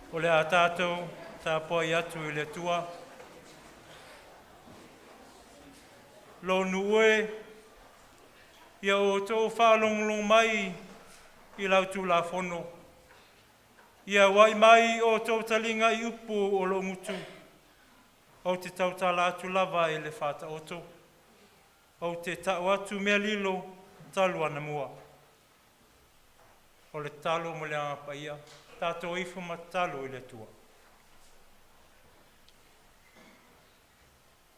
O le a tātou, tā poi atu I le tua. Lo nuwe, ia o tō whālonglong mai I lau tū la whono. Ia wai mai o tō talinga I upu o lo ngutu. O te tautala atu lava I le whata oto. O te tau atu mea lilo talu ana mua. O le talo mo le angapa ia. Tātou ifu matalo I le tua.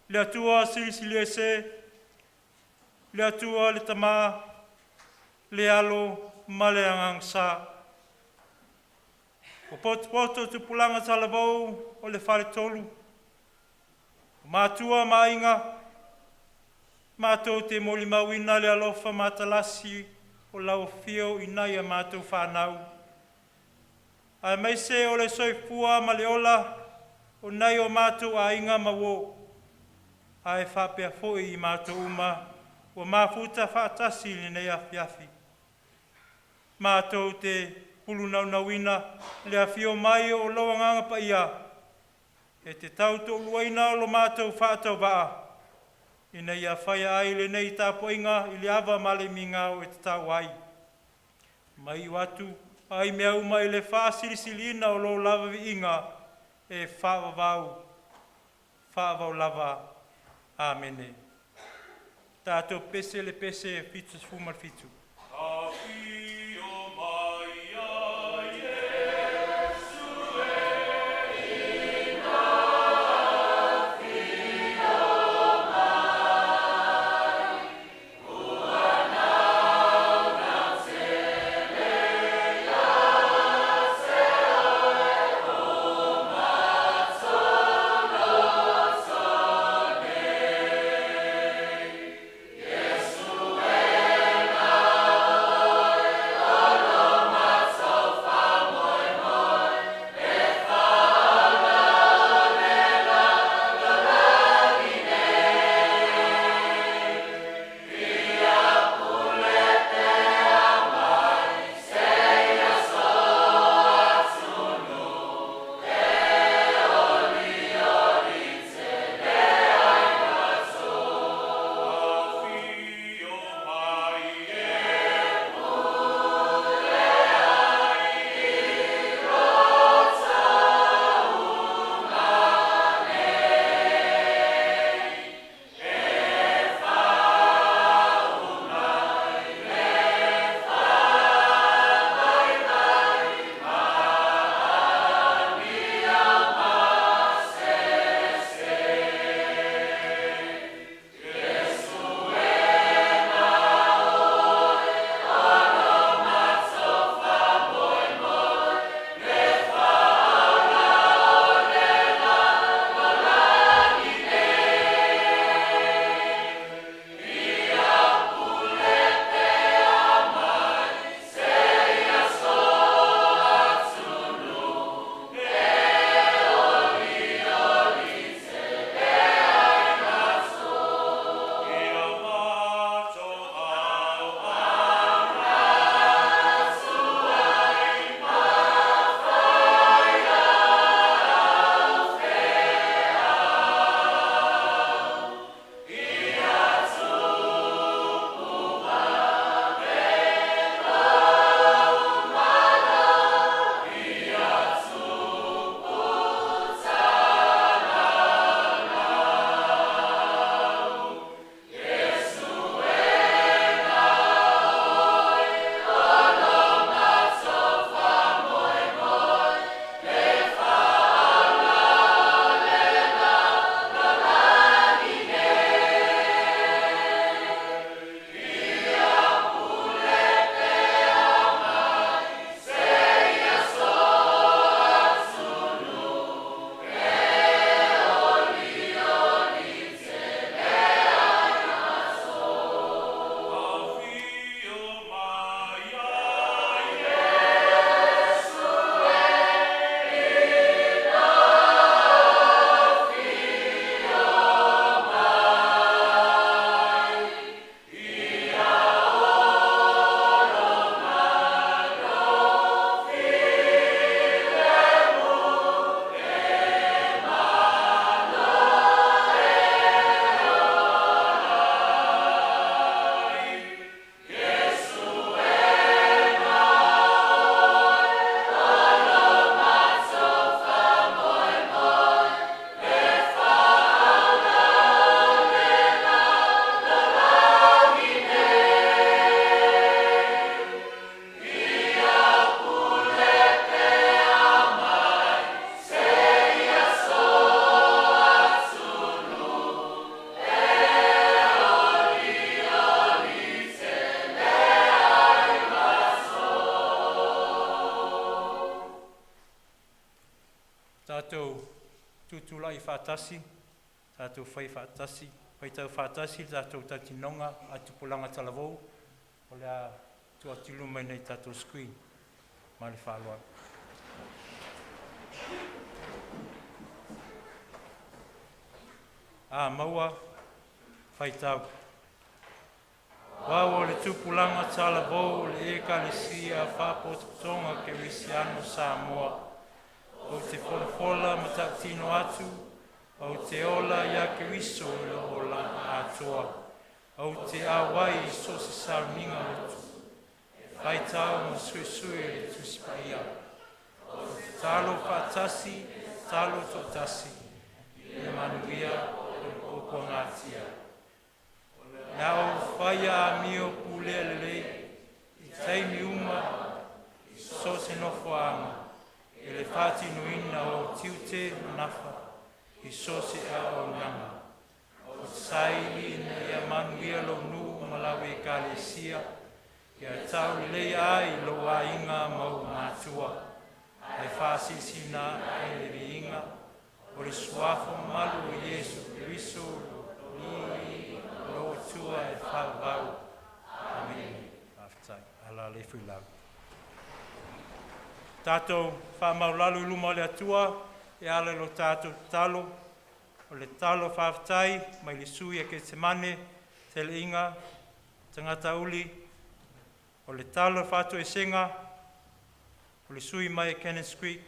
Le atua silisili e se, le atua le tamā, le alo ma le angangsa. O poto Tupulaga talavou o le Faletolu. O mātua mainga, mātou te moli mawina le alofa matalasi o lau fio I nai a mātou whanau. Ai mai se o le soifua ma le ola o nei o mātou a inga mawo. Ai whapea foi I mātou uma o mafuta whaatasi ni nei awhiawhi. Mātou te pulu naunawina le awhio mai o loa ngangapa ia. E te tauto luaina o lo mātou whaatau waa. I nei a whaia ai le nei tāpo inga I le awa male minga o e te tau ai. Mai watu. Ai mea uma I le whaasirisilina o lo lava vi inga e whaavau lava. Amene. Tātou pese le pese fitus fumal fitu. Yes, tātou tutula I whātasi, tātou whai whātasi, whai tau whātasi, tātou tatinonga a Tupulaga Talavou, o lea tuatilu mai nei tātou screen, ma le whāloa. Maua, whai tau. Wau o le Tupulaga Talavou, le Ekalesia, whapotonga ke Risiano Samoa, o te wholafola ma tautino atu, o te ola ia ke riso le ola atoa, o te awai so se Sauniga Lotu, whai tau ma sui le tusipaia, o te talo whaatasi, talo totasi, le manuia o kongatia. Nao whaia mio pule lelei, I teimi uma, I so se nofoanga, e le whati nuina o tiute nafa, I so se a o nanga. O saili na ia manuia lo nu malawi Ekalesia, ia tau lei ai lo a inga mau matua, ai whasisina ai le viinga, o le suafo malu o Yesu Kiriso, Lotu e whawau. Amen. Aftai, ala le whilau. Tātou whamaulalu luma le atua, e ale lo tātou talo, o le talo whaftai, mai le sui e ke te mane, te le inga, tangata uli, o le talo whatu e senga, o le sui mai e Kenneth Creek,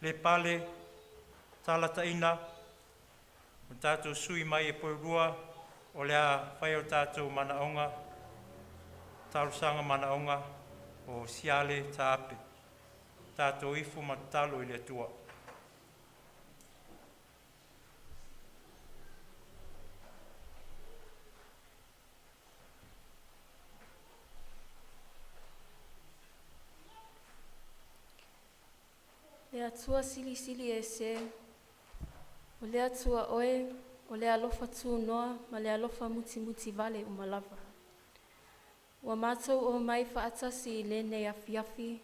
le pale, talata ina, o tātou sui mai e Poirua, o lea whai o tātou manaonga, talusanga manaonga, o siale tāpe, tātou ifu matalo I le atua. Le atua sili sili e se, o le atua oe, o le alofa tu noa, ma le alofa muti muti vale umalava. Wa mātou o mai whaatasi I le nei afi,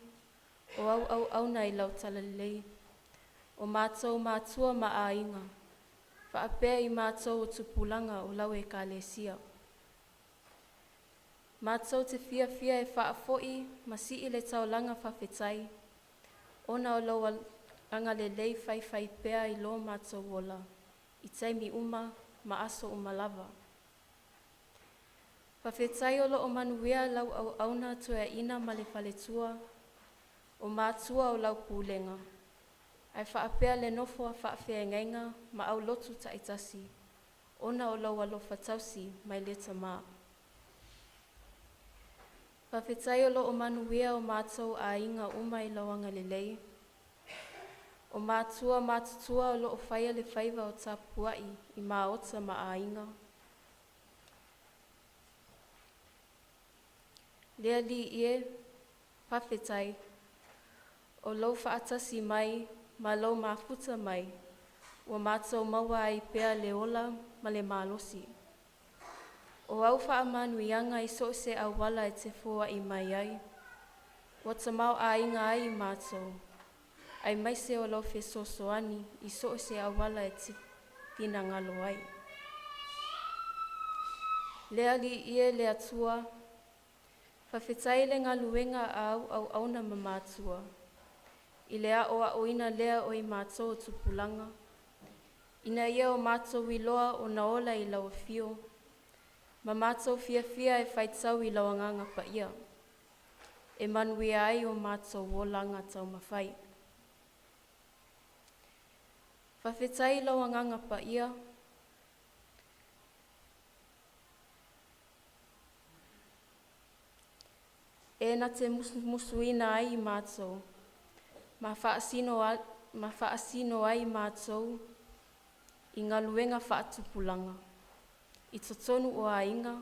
o au nei lau talalei. O mātou mātua ma a inga. Whaapea I mātou o Tupulaga o lau Ekalesia. Mātou te fia e whaafoi, ma si I le taulanga whawhetai. Ona o lau anga le lei whai pea I lo mātou wola. I teimi uma, ma aso umalava. Whawhetai o lo o manuia lau au auna tua ina ma le Faletua, o mātua o lau pūlenga. Ai whaapea le nofo a whaafea ngainga ma au lotu taitasi, ona o lau alofa tausi mai le tamaa. Whawhetai o lo o manuia o mātou a inga uma I lauanga le lei, o mātua mātutua o lo o whaia le whaiva o tapuai I maota ma a inga. Lea li ie, whawhetai, o lau whaatasi mai, ma lau mafuta mai, o mātou maua ai pea le ola ma le malosi. O au whaamanuianga I so se awala e te fua I mai ai, o tamau a inga ai I mātou, ai mai se o lau whesosoani I so se awala e te pina ngalo ai. Lea li ie le atua, whawhetai le ngaluenga au auna ma mātua. I lea o a oina lea o I mātou o Tupulaga. Ina ia o mātou I loa o na ola I lau fio. Ma mātou fia e whaitau I lau nganga pa ia. E manuia ai o mātou o langa tau mawhai. Whawhetai lau nganga pa ia. E na te musuina ai I mātou. Ma whaasino ai mātou I ngā luenga whaatupulaga. I totonu o a inga,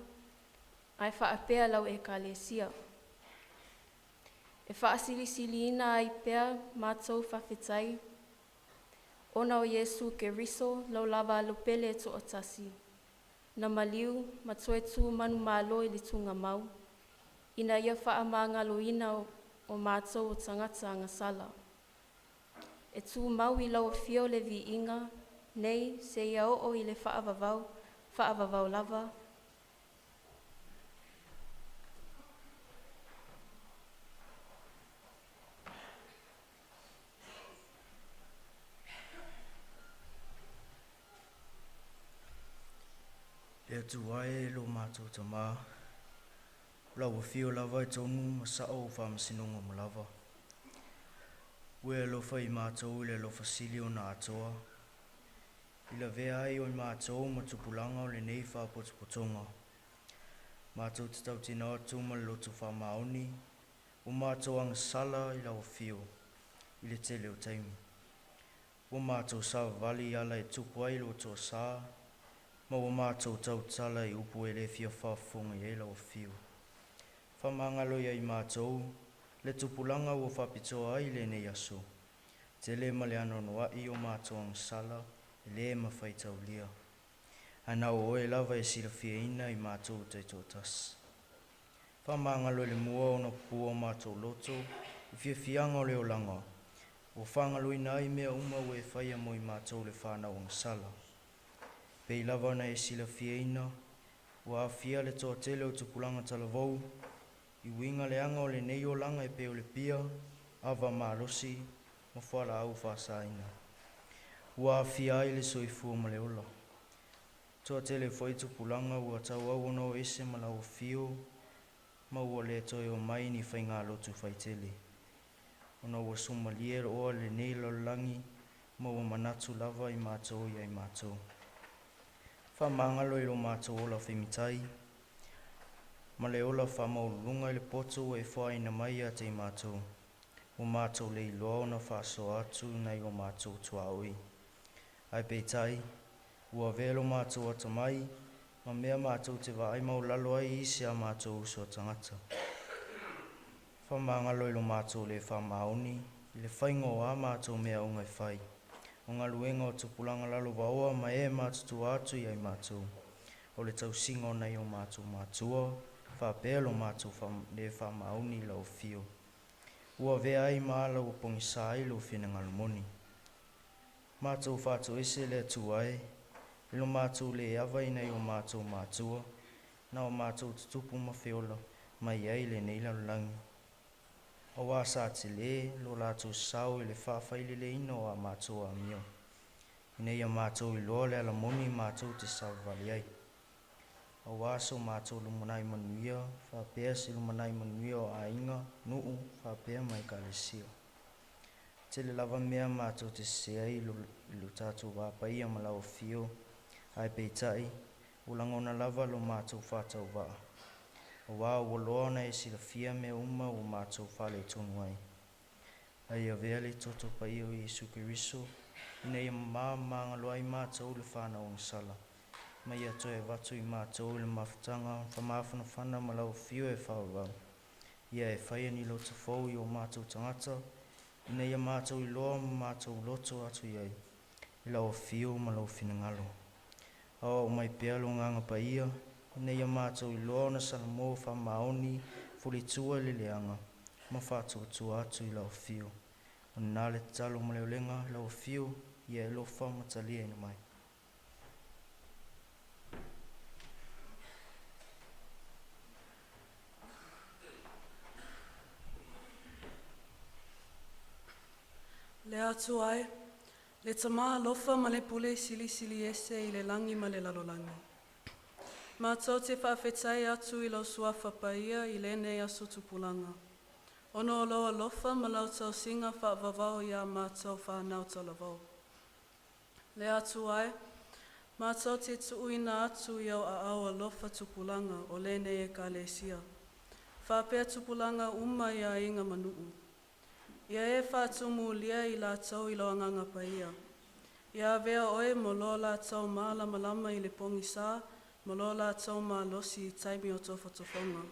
ai whaapea lau Ekalesia. E whaasilisili ina ai pea mātou whawhetai. Ona o Yesu ke riso lau lava alopele to o tasi. Na maliu matoe tu manu malo I le tunga mau. Ina ia whaamanga loina o mātou o tangata ngasala. e tū mau I lau fio le vi inga, nei se ia o I le whaavavau lava. Lea tu wae lo mātou ta mā. Lau fio lava tonu masao whamasinonga mo lava. Ue lo whai mātou le lo fasili o nā atoa. Ila vea ai o mātou ma Tupulaga o le nei whapotopotonga. Mātou te tau tina atu ma Lotu whamaoni. O mātou ang sala I lau fio. I le tele o taimi. O mātou sa vali ala e tupu ai lo toa sā. Ma o mātou tau tala I upu e le fia whafonga I lau fio. Whamangalo I mātou. Le Tupulaga o whapitoa ai le nei aso. Te le male anonoa I o mātou ang sala. Le mawhaitau lia. Ana o e lava e sila fia ina I mātou te totas. Whamangalo le mua o na pua o mātou Lotu. I fia fianga o le olanga. O whangalo ina I mea uma o e whaia mo I mātou le whanau ang sala. Pei lava na e sila fia ina. O a fia le toa tele o Tupulaga talavou. I winga le anga o le nei o langa e peo le pia. Ava malosi. Ma whala au whasa ina. Ua fia ai le soifua ma le ola. Toa tele foi Tupulaga ua tau au ono ese ma lau fio. Ma ua le toi o mai ni whainga Lotu whai tele. Ona ua sumalie oa le nei lalangi. Ma ua manatu lava I mātou I ai mātou. Whamangalo I lo mātou ola whimitai. Ma le ola whamaurunga I le poto e whaina mai a te mātou. O mātou le iloa ona whaso atu nei o mātou tuaui. Ai peitai, ua velo mātou ata mai, ma mea mātou te waai mau lalo ai isi a mātou uso tangata. Whamangalo I lo mātou le whamaoni, I le whaingo a mātou mea ungai whai. O ngā luenga o Tupulaga lalo waoa ma e mātutu atu I ai mātou. O le tau singo nei o mātou mātua, whapelo mātou le whamaoni lau fio. Ua vea ai maala o pongisa ai lo whina ngalumoni. Mātou whātou ese le atuae, ilo mātou le awai nei o mātou mātua, na o mātou tutupu mawhiola, mai ai le nei lalulangi. O wāsa te le, lo lātou sau I le whawhaile le ino a mātou a mio. Nei a mātou I loa le alamoni mātou te savali ai. O wāso mātou lumanai manuia, whapea si lumanai manuia o a inga, nuu, whapea mai ka le sio. Te le lava mea mātou te seai ilu tātou wāpaia ma lau fio, ai peitai, ulangona lava lo mātou whātau waa. O wā ua loana e sila fia mea uma o mātou Faletolu ai. Ai a vele toto pai o Iesu Kiriso, ina ia māmanga loai mātou le whānau ang sala. Mai a toe watu I mātou le mawhitanga, whamawhana whana ma lau fio e whawau. Ia e whaia ni Lotu fau I o mātou tangata, ina ia mātou I loa ma mātou loto atu I ai. I lau fio ma lau whinangalo. Awa o mai pealo nganga pa ia, ina ia mātou I loa na salamo whamaoni, fuli tua le leanga, ma whātou tua atu I lau fio. O nāle talo ma leulenga, lau fio, ia e lofa matalia ina mai. Le atu ai, le tama lofa ma le pule sili ese I le langi ma le lalolangi. Mātou te whawhetai atu I lau suafa paia I le nei aso Tupulaga. Ono o loa lofa ma lau tau singa whaavavau I a mātou whanau talavau. Le atu ai, mātou te tuuina atu I au a aua lofa Tupulaga o le nei e ka le sia. Whapea Tupulaga uma I a inga manuu. Ia e whātumu lia I lātou I loa nganga paia. Ia vea oe mo lo lātou mālama lama I le pongi sā, mo lo lātou mā losi I taimi o tofatofonga.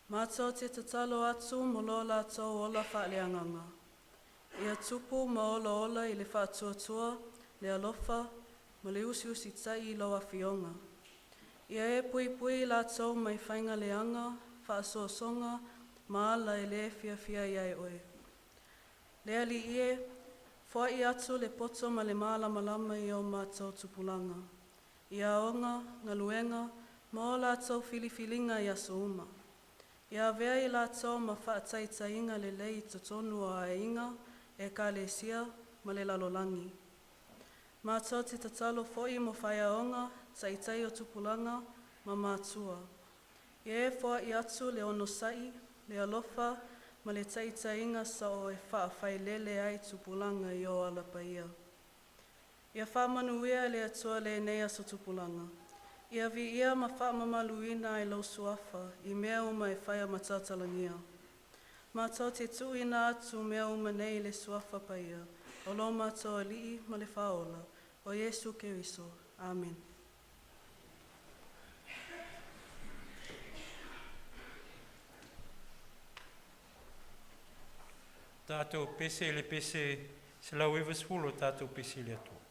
Mātou te tatalo atu mo lo lātou ola whaaleanganga. Ia tupu ma ola I le whātuatua, le alofa, mo le usi tai I loa fionga. Ia e pui lātou mai whainga leanga, whaasosonga, maala e le fia I ai oe. Le ali ie, Foai atu le poto ma le malama i o mātou tupulanga. Ia onga, ngaluenga, ma o lātou filifilinga i aso uma. Ia vea i lātou ma whaataitainga le lei totonu o a inga, e ka le sia, ma le lalolangi. Mātou te tatalo fo'i mo whaia onga, taitai o tupulanga, ma mātua. Ia e foai atu le ono sai, le alofa, ma le taitainga sa o e whaafai lele ai tupulanga i o alapaia. Ia whaamanuia le atua le nei aso tupulanga. Ia vi ia ma whaamamaluina i lau suafa i mea uma e whaia matatalangia. Mātou te tuina atu mea uma nei le suafa paia. O lo mātou alii ma le whaola. O Yesu Keriso. Amen. Tātou pese le pese se lau ewa spulo tātou pese le atua.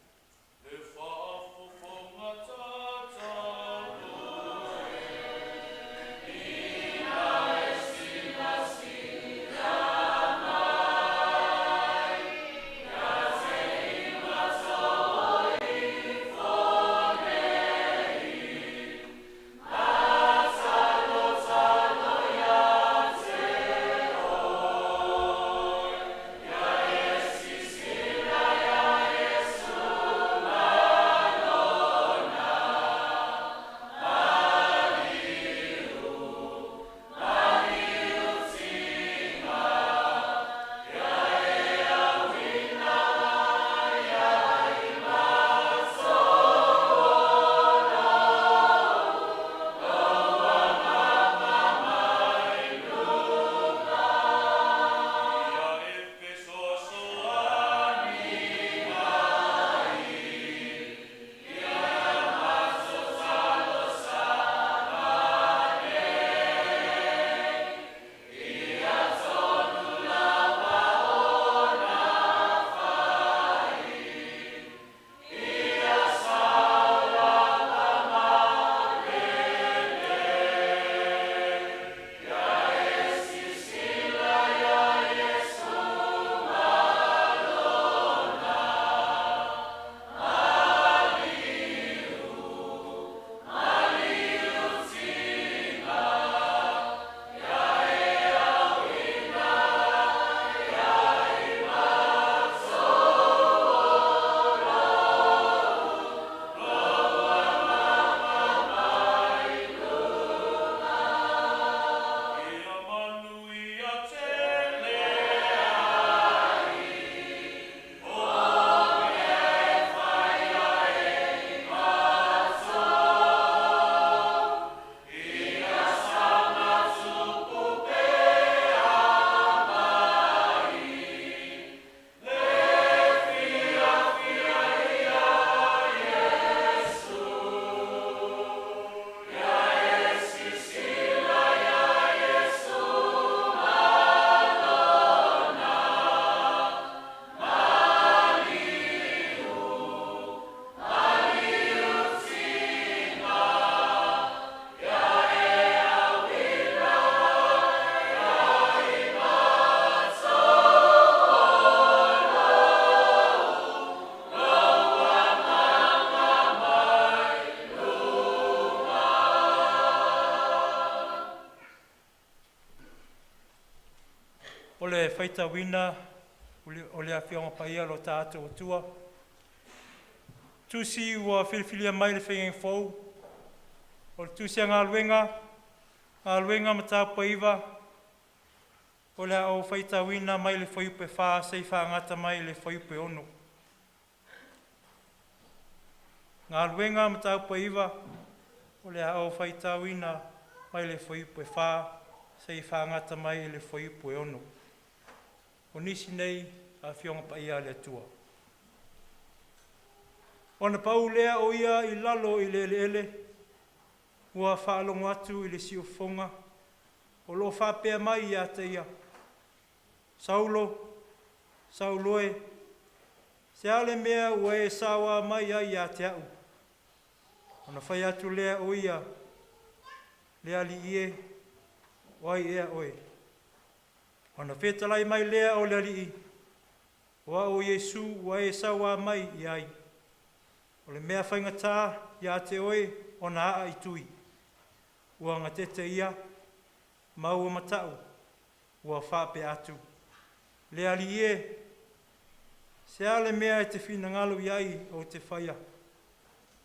O le whaita wina, o le awhionga paia lo tātou tua. Tusi ua whilwhilia mai le whainga whou. O le tusi a ngā luenga ma tā paiva. O le au whaita wina mai le whaiupe whaa, sei whaangata mai le whaiupe ono. Ngā luenga ma tā paiva. O le au whaita wina mai le whaiupe whaa, sei whaangata mai le whaiupe ono. O nisi nei a whionga paia le tua. O na pau lea o ia i lalo i le ele, ua whaalongo atu i le siufonga, o lo whapea mai i a te ia. Sauloe, se ale mea ua e sawa mai ai a te au. O na whai atu lea o ia, lea li ie, wai ea oe. O na whetalai mai lea o lea li i, Wa o Yesu wa e sawa mai iai. O le mea whaingata ia te oe o na aa i tui. Ua ngatete ia, maua matau, ua whape atu. Le ali e, se ale mea e te whina ngalu iai o te whaia.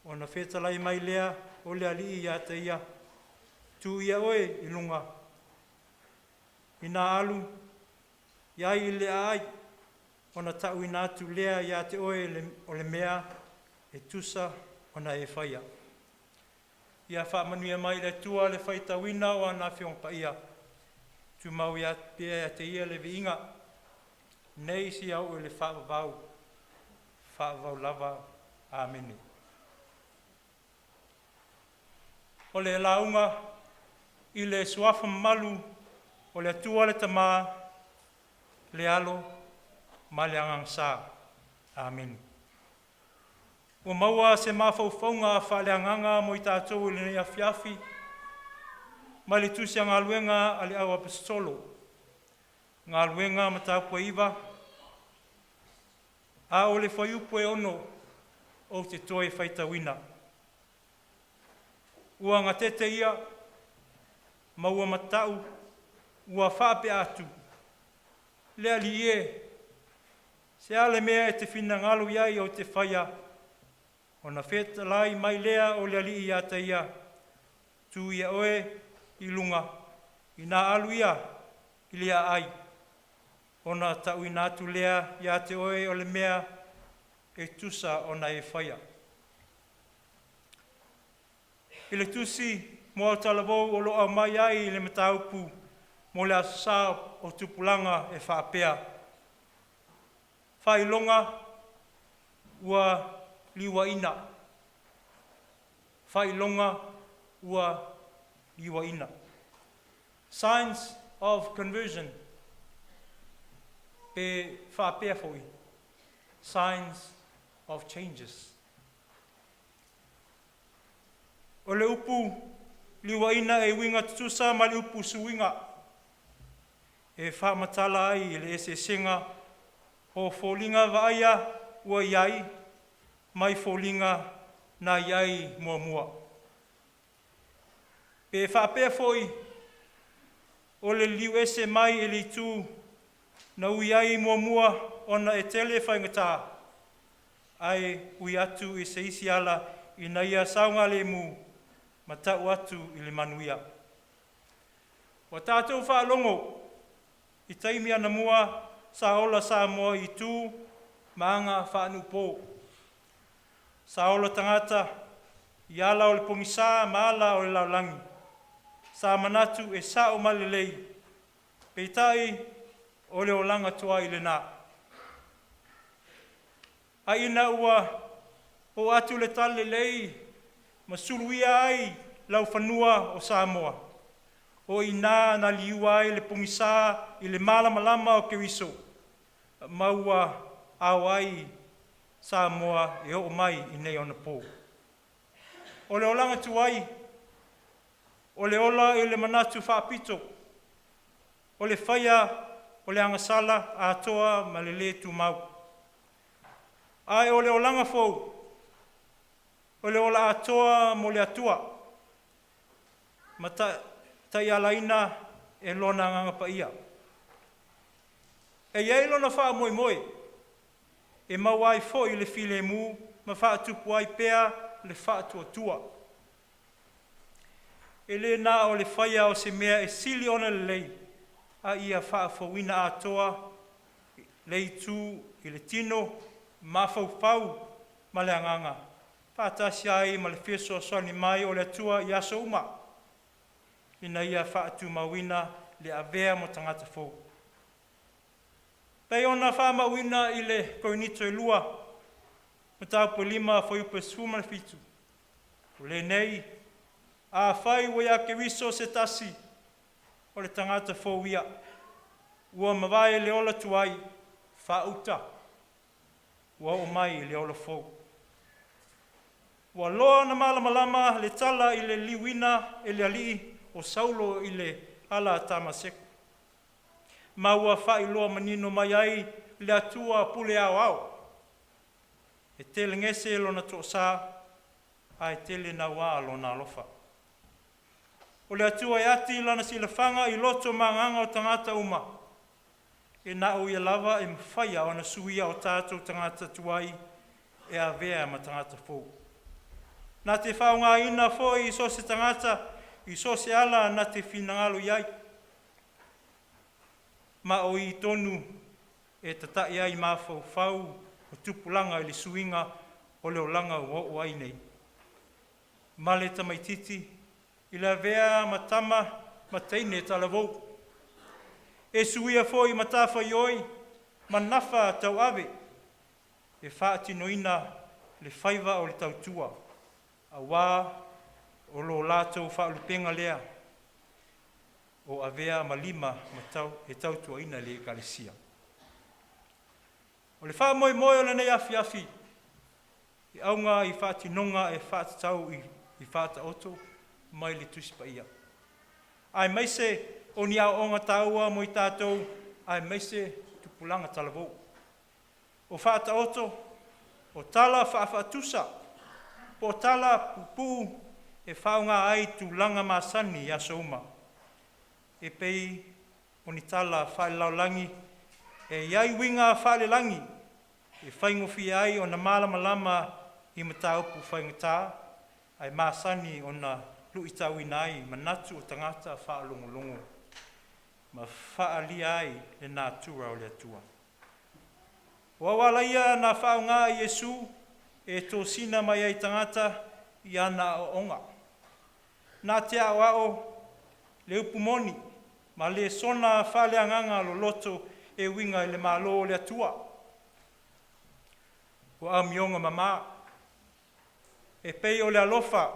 O na whetalai mai lea o le ali ia te ia. Tu ia oe i lunga. I nā alu, iai i lea ai, o na tau i nātu lea ia te oe o le mea e tusa o na e whaia. Ia whaamanuia mai le tua le whaita wina o ana whiong pa ia. Tu mau ia pia te ia le viinga. Nei si au e le whaavavau. Whaavavau lava. Amene. O le launga i le suafa malu o le tua le tamā le alo ma le angangsa. Amen. O maua se mawhauwhaunga a whaleanganga mo i tātou le nei awhiawhi, ma le tusi a ngā luenga a le au apostolo, ngā luenga ma tāpua iwa, a o le whaiupu e ono o te toe whaitawina. Ua ngā tete ia, maua matau, ua whape atu, le ali e, se ale mea e te whina ngalo iai o te whaia, o na wheta lai mai lea o le ali ia te ia, tu ia oe i lunga, i nā alu ia, i lea ai, o na tau i nātu lea ia te oe o le mea e tusa o na e whaia. I le tusi, mo au talavou o loa mai ai i le mataupu, mo le asa o Tupulaga e whaapea. Whailonga ua liwaina. Whailonga ua liwaina. Signs of conversion. Pe whaapea foi. Signs of changes. O le upu liwaina e winga tutusa ma le upu suwinga. E whaamatala ai le ese senga o fōlinga vaia ua iai, mai fōlinga na iai mua mua. Pe whaapea foi o le liu ese mai e li tū na ui ai mua mua ona e tele whaingata. Ai ui atu i se isi ala i na ia saunga le mu ma tau atu i le manuia. Wa tātou whaalongo i taimi ana mua sa ola sa moa i tū maanga whaanu pō. Sa ola tangata i ala o le pomisa ma ala o le laulangi. Sa manatu e sa o malelei. Peitai o le olanga toa i le nā. A ina ua o atu le tale lei ma suluia ai lau whanua o Samoa. O ina na liua ai le pomisa i le malama o Kewiso. Maua au ai Samoa e o mai i nei ona pō. O le olanga tuai, o le ola i le manatu whaapito, o le whaia o le angasala a toa ma le le tu mau. Ai o le olanga fōu, o le ola atoa mo le atua. Ma tai alaina e lona nganga pa ia. E iei lona wha moi moi. E mawai fo i le file mu, ma wha atupu ai pea le wha atua tua. E le nā o le whaia o se mea e sili ona le lei. A ia wha fawina atoa, lei tū i le tino, ma fau ma le anganga. Whaatasi ai ma le wheso soni mai o le atua i aso uma. Ina ia whaatu mawina le avea mo tangata fō. Pei ona wha mawina i le koinito i lua. Mataupo lima whaiupe suma fitu. O le nei, a whai wea ke wiso se tasi o le tangata fō ia. Ua mawai le ola tuai, whauta. Ua o mai le ola fō. Ua loa na malama le tala i le liwina e le alii o saulo i le ala tamaseko. Ma ua whai loa manino mai ai le atua pule au. E tele ngese lona to sa, ai tele na wā lona alofa. O le atua e ati lana si le whanga I loto manganga o tangata uma. E na o ia lava e mwhaia o na suia o tātou tangata tuai e a vea ma tangata fōu. Nā te whaunga ina fō I so se tangata, I so se ala na te whinangalo iai. Ma o I tonu e tatai ai mawhau whau o tupulanga I le suinga o leo langa o ai nei. Ma le tamaititi, I le vea matama mataine talavou. E suia foi matafa ioi, manafa tau ave. E whaati noina le whaiva o le tautua. A wā o lo lātou whaalupenga lea. O avea malima matau e tautua ina le ekalesia. O le wha moi o le nei afi afi. I aunga I whaati nonga e whaati tau I whaata oto, mai le tuspa ia. Ai maise o ni au onga taua mo I tātou, ai maise tupulanga talavou. O whaata oto, o tala whaafatusa, po tala pupu e whaunga ai tu langa masani ia souma. E pei o ni tala whae laulangi, e iai winga whae langi, e whaingofi ai o na malama I mataupu whaingata, ai masani o na luitau inai manatu o tangata whaalongolongo. Ma whaali ai le nā tura o le atua. Wawalaia na whaunga Iesu e tō sina mai ai tangata I ana o onga. Nā te ao le upumoni, ma le sona whaleanganga lo loto e winga I le malo o le atua. O a mionga mama, e pei o le alofa,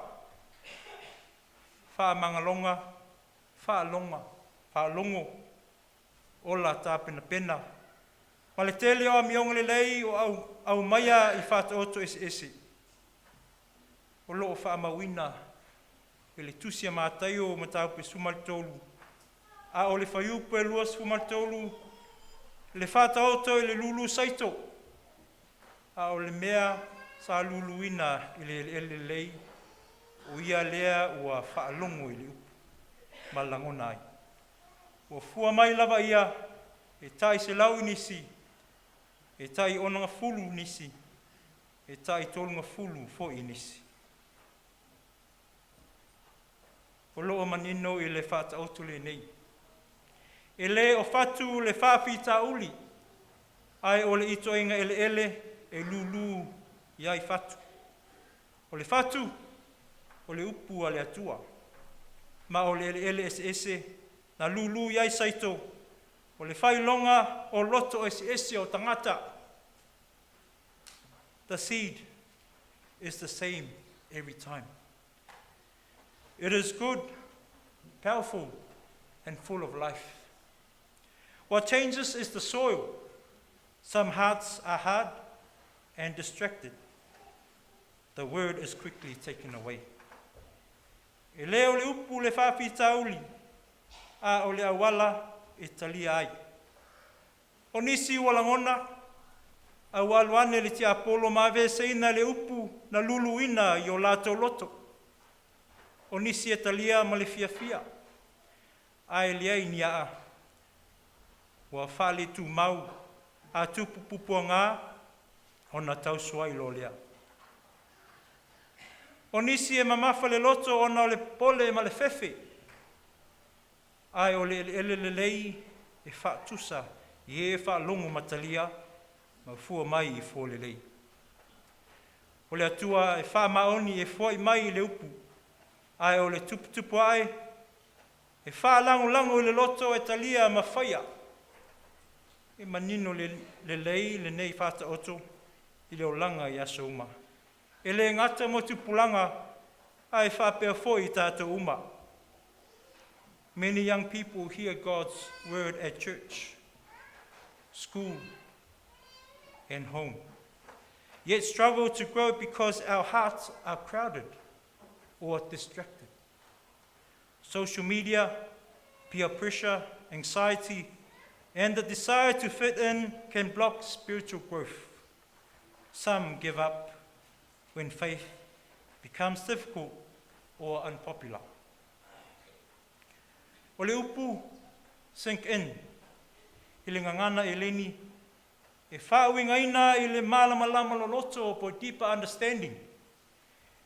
wha mangalonga, wha longo, o la tā pena. Ma le tele o a mionga le lei o au maia I whata oto ese. O loo wha mawina, e le tusia mātai o mataupe sumaltolu. A o le whaiupu e luas fumaltolu, le whata oto I le lulu saito. A o le mea sa luluina I le lei, o ia lea ua whaalongo I le upu, malangona ai. O fua mai lava ia, e tai se lau nisi, e tai onanga fulu nisi, e tai tolunga fulu fo nisi. O loo manino I le whata otu le nei. E le o fatu le whawhita uli, ai o le itoinga ele e lulu iai fatu. O le fatu, o le upu a le atua. Ma o le ele ese, na lulu iai saito, o le whailonga o loto ese o tangata. The seed is the same every time. It is good, powerful, and full of life. What changes is the soil. Some hearts are hard and distracted. The word is quickly taken away. E leo le upu le whawhita uli, a o le awala e talia ai. O nisi walangona, a waluane le tia apolo mawe seina le upu na luluina I o lato loto. O nisi e talia ma le fia. Ai liai ni a. Wa whale tu mau, a tupu pupua ngā, o na tau suai lo lea. O nisi e mamafa le loto o na o le pole ma le fefe. Ai o le lei e whaatusa, I e whaalongo matalia, ma fua mai I fo le lei. O le atua e whaamaoni e foi mai le upu. Ai o le tupu ai, e whaalango I le loto e talia ma whaia. E manino le lei le nei whata oto I le olanga I aso uma. E le ngata mo tupulanga ai whapea foi tātou uma. Many young people hear God's word at church, school, and home, yet struggle to grow because our hearts are crowded or distracted. Social media, peer pressure, anxiety, And the desire to fit in can block spiritual growth. Some give up when faith becomes difficult or unpopular. O le upu sink in i le ngangana e leni e whauingaina i le malamalama lo loto po deeper understanding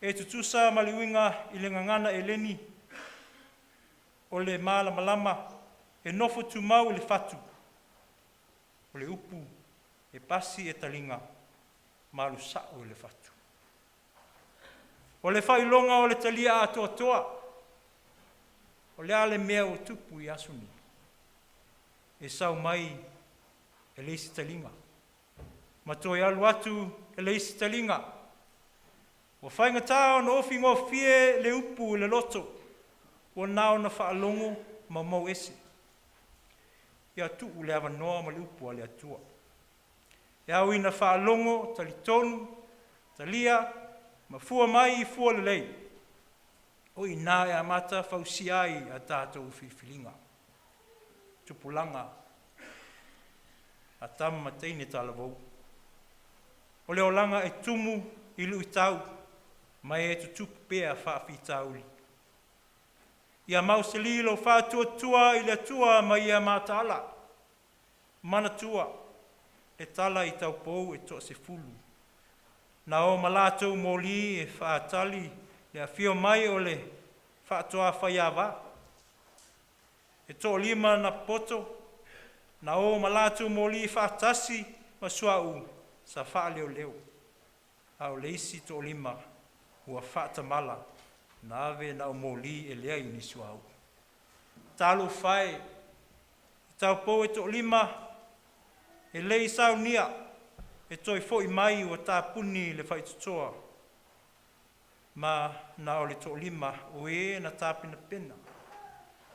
e tutusa maliwinga i le ngangana e leni o le malamalama e nofo tumau i le fatu. O le upu e pasi e talinga malu sao i le fatu. O le whailonga o le talia atoa toa. O le ale mea o tupu i asuni. E sau mai e leisi talinga. Ma toi alu atu e leisi talinga. O whainga tāo na ofi ngō fie le upu i le loto. O nao na whaalongo ma mau ese. Ia tuu le awa noa ma le upu a le atua. E au ina whaalongo, talitonu, talia, ma fua mai i fua le lei. O i nā e amata fausiai a tātou whiwhilinga. Tupulaga, a tama teine talavou. O leo langa e tumu i lui tau, mai e tutupu pea whaafi tauli. Ia mauselilo whātua tua i le tua mai ia mātala. Mana tua, e tala i tau pou e toa se fulu. Na o malatou moli e whaatali, le a fio mai o le whaatoa whaiawa. E tō lima na poto, na o malatou moli e whaatasi, ma suau sa wha leo leo. Au leisi tō lima, ua whaatamala, na ave na o moli e lea i ni suau. Talo whae, tau pou e tō lima, e lei Sauniga, e toi foi mai ua tāpuni le whaitutoa. Ma na o le tō lima, o e na tāpina pena.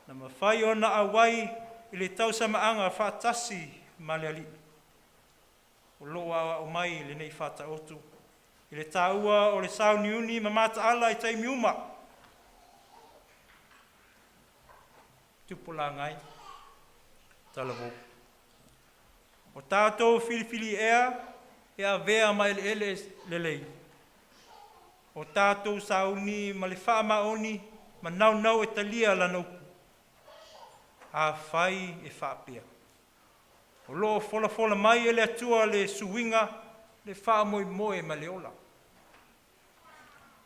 Na mawhai o na awai i le tau samaanga whaatasi ma le ali. O loa o mai le nei whata otu. I le tāua o le Sauniuni ma mata ala i taimi uma. Tupulaga ai, talavou. O tātou filifili ea, e a vea mai le ele lelei. O tātou sauni ma le wha maoni, ma nau e talia la naupu. A whai e whapea. O loo fola mai e le atua le suinga, le wha moe ma le ola.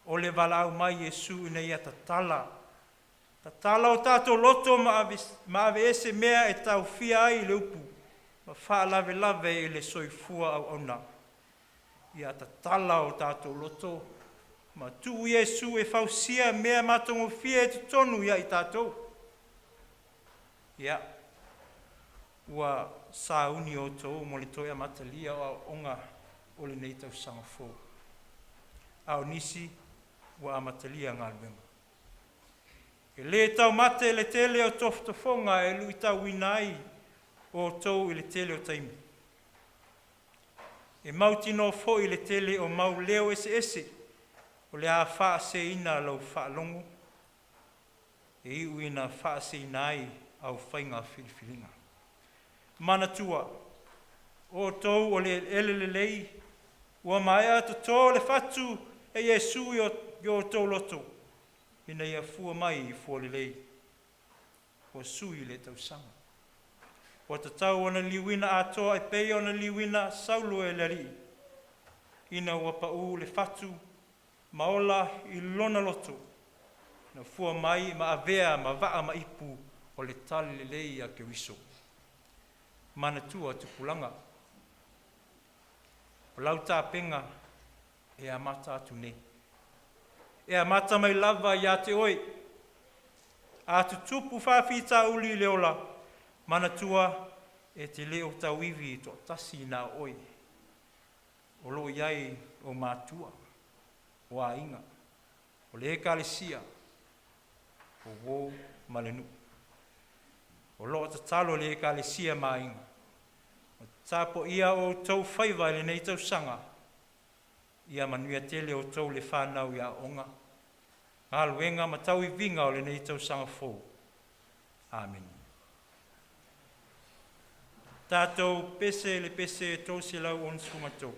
O le walau mai e su ina ia tatala. Tatala o tātou loto ma ave ese mea e tau fia ai le upu. Ma wha lave e le soifua au auna. Ia tatala o tātou loto. Ma tu Iesu e fausia mea matongo fia e tutonu ia i tātou. Ia. Ua sauni o tō mo le toia matalia o onga o le nei tau sanga fō. Au nisi ua amatalia ngā luenga. E le tau mate le tele o tofotofonga e lui tau winai o tau i le tele o taimi. E mauti no fo i le tele o mau leo ese, o le a wha se ina lau wha longo, e iu ina wha se inai au whainga whiliwhilinga. Mana tua, o tau o le elelelei, ua mai atu tō le whatu e Iesu i o tau loto, ina ia fua mai i fua lelei, o sui le tau sanga. O te tau ona liwina atoa e pei ona liwina saulo e leri. Ina ua pau le fatu, maola i lona loto. Na fua mai ma avea ma vaa ma ipu o le tali lelei a ke wiso. Mana tua Tupulaga. O lau tā penga e a mata atu ne. E a mata mai lava ia te oi. A tu tupu whawhita uli le ola. Mana tua e te leo tau iwi to tasi nā oi. O lo iai o mātua, o a inga, o le ekalesia, o wō malenu. O lo ta talo le ekalesia mā inga. O tāpo ia o tau whaiva le nei tau sanga. Ia manuia tele o tau le whanau ia onga. Ngā luenga ma tau i vinga o le nei tau sanga fō. Amen. Tātou pese le pese e tōsi lau on sumatou.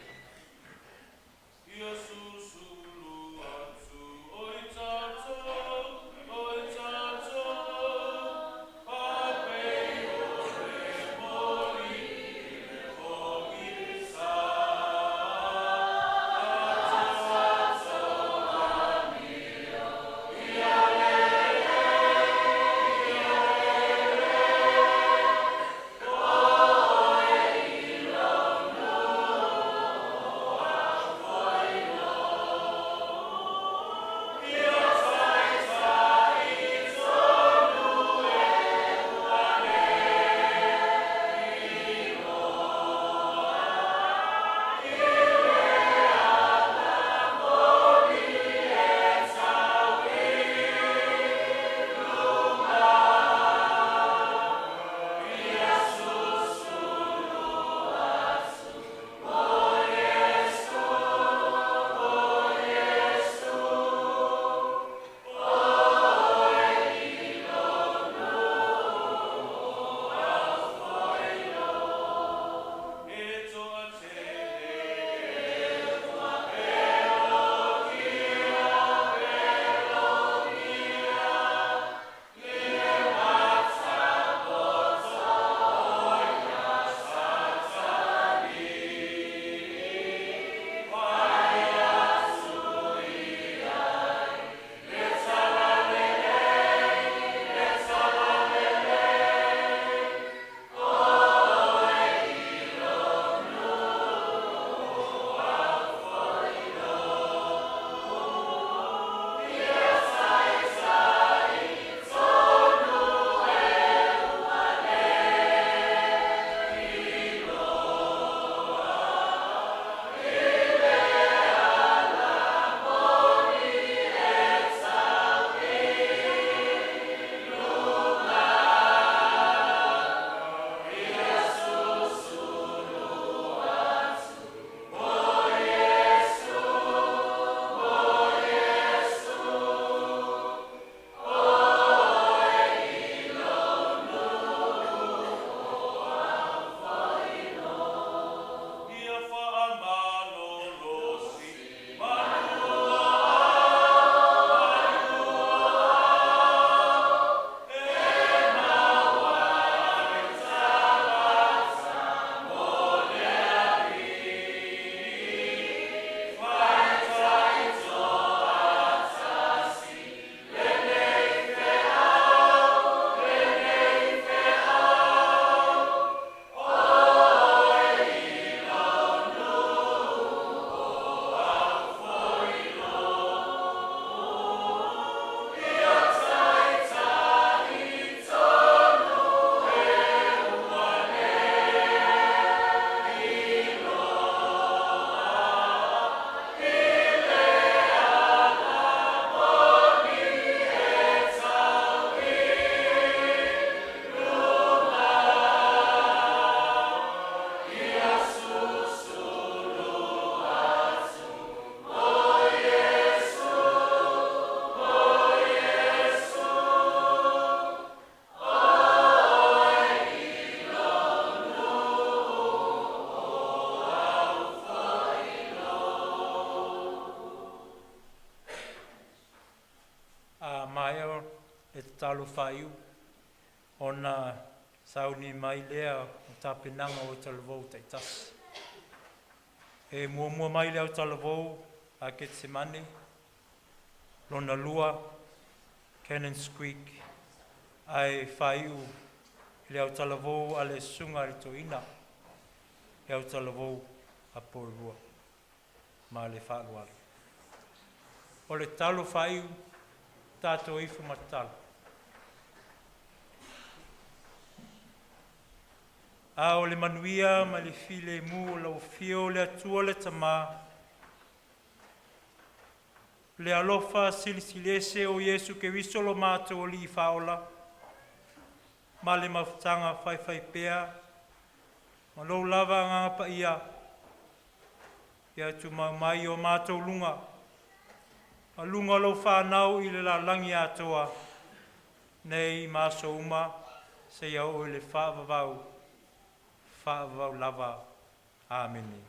Maeo e te talo whaiu ona sauni mai lea o tāpenanga o talavou te tas. E mua mai lea o talavou a Getsemane, lona lua, Cannons Creek, ai whaiu lea o talavou a le sunga le toina, lea o talavou a Porua, ma le whaaluare. O le talo whaiu, tātou ifu matalo. A o le manuia ma le file mu o lau fio le atua le tamā. Le alofa silisilese o Yesu ke visolo mātou li whaola. Ma le mafutanga whaiwhai pea. Ma lou lava ngapa ia. Ia tu mai o mātou lunga. A lunga lau whanau i le la langi atoa. Nei maso uma se iau o le whaavavau. whaavau lava. Ameni.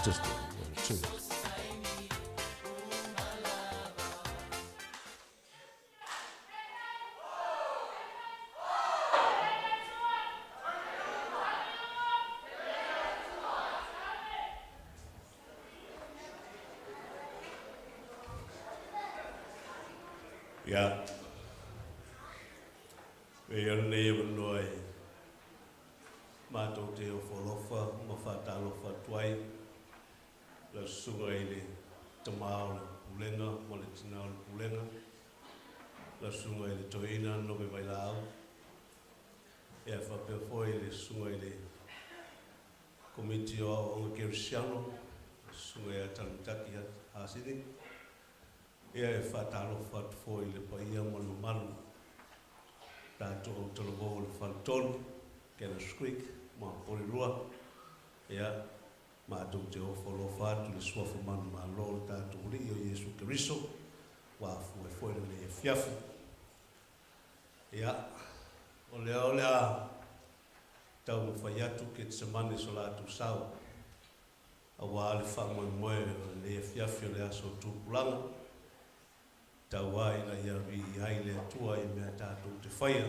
Just 1, 2. Yeah. We are never noi. Mato te o folofa, mafata lofa tuai. La sunga ele tamao le pulenga, mo le tinao le pulenga. La sunga ele toina no me vai lao. E a whapewhoi le sunga ele komiti o Congregational, sunga e a Talamitaki Hasini. Ia e whatalo whatwhoi le paia manu manu. Tātou au talovo le Faletolu, kena Squeak, ma Porirua. Ia, mātou te ofolo whātu le suafa manu ma lo le tātou ri o Yesu Keriso. Wafu e whoi le e fiafu. Ia, o lea tau mo whai atu ke te semane so lātou sau. A wā le whamoe moe le e fiafu le aso Tupulaga. Tau ai na ia vi ai le atua i mea tātou te whaia.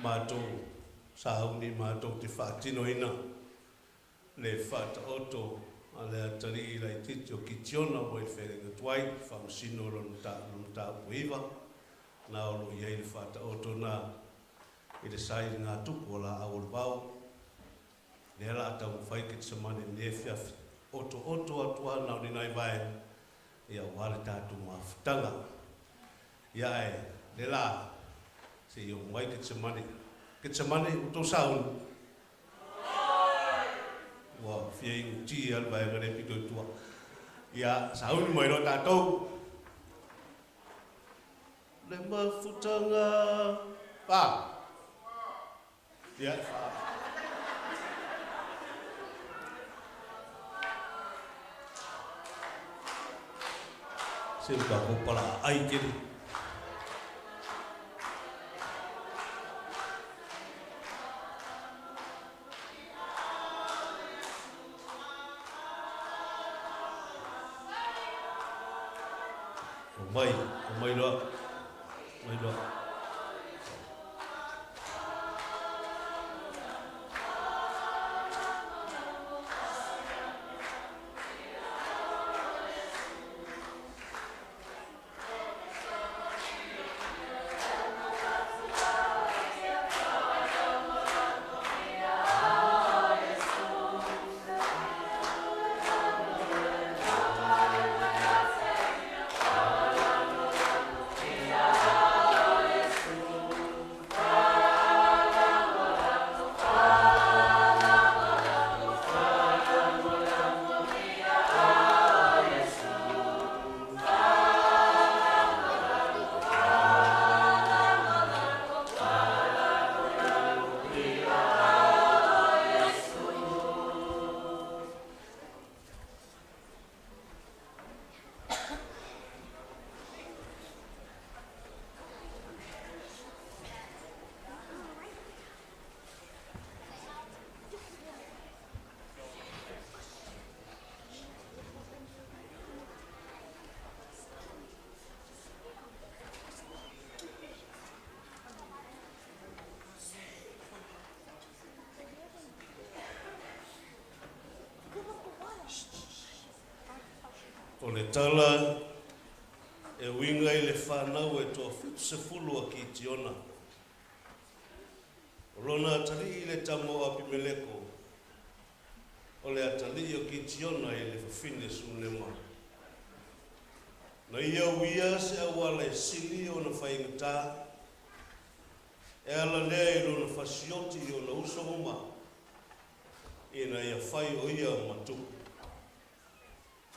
Mātou sauni, mātou te whaatino ina. Le whaata oto a le atari i lai titi o kitiona mo i wherenga tuai, whamasino lonu tā puiva. Nā olo i ai le whaata oto nā i le sairi ngā tuku o la awol bau. Le ala tau mwhaike te samane le fiafi oto atua nā ni nai vai. Ia wale tātou mawhitanga. Ia e, le la, se i o mwai ke te mane uto saun. Wa fia ingu ti alba e gare pito tua. Ia saun mo iro tātou. Le mawhitanga. Pa. Ia fa. Sempre vou para aí que o mai lo Mai loa. O le tala e winga i le whanau e toa fitu se fulu a ki tiona. O lona atali i le tamo api meleko. O le atali o ki tiona i le fafine sunema. Na ia uia se awala e sili o na whaingata. E ala lea i lona fasioti o na uso uma. Ina ia whai o ia matuku.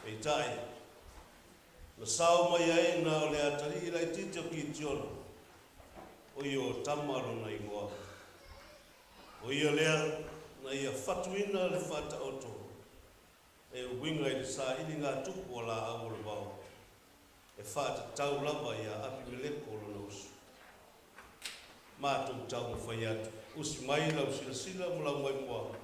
E tai. Na sao mai ai na o le atari i lai titi o ki tiona. O ia o tamaro na ingoa. O ia lea na ia fatuina le fata oto. E winga i le sa ili ngā tupu o la au le wau. E fata tau lava ia api meleko o na usu. Mātou tau mwhai atu. Usi mai lau sila sila mula mai mua.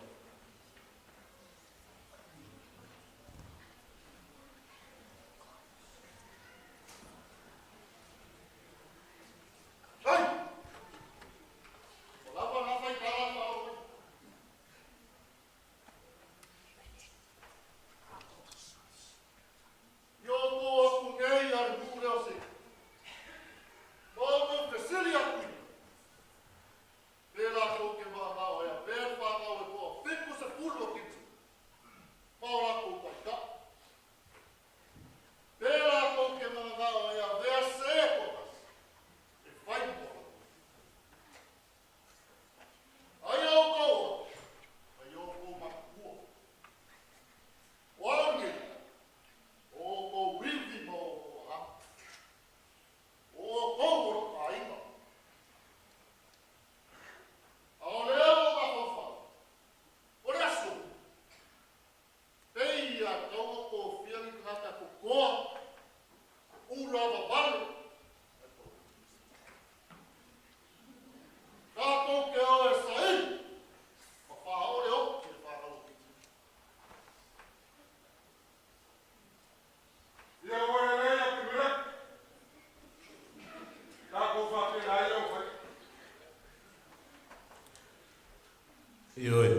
Ioe.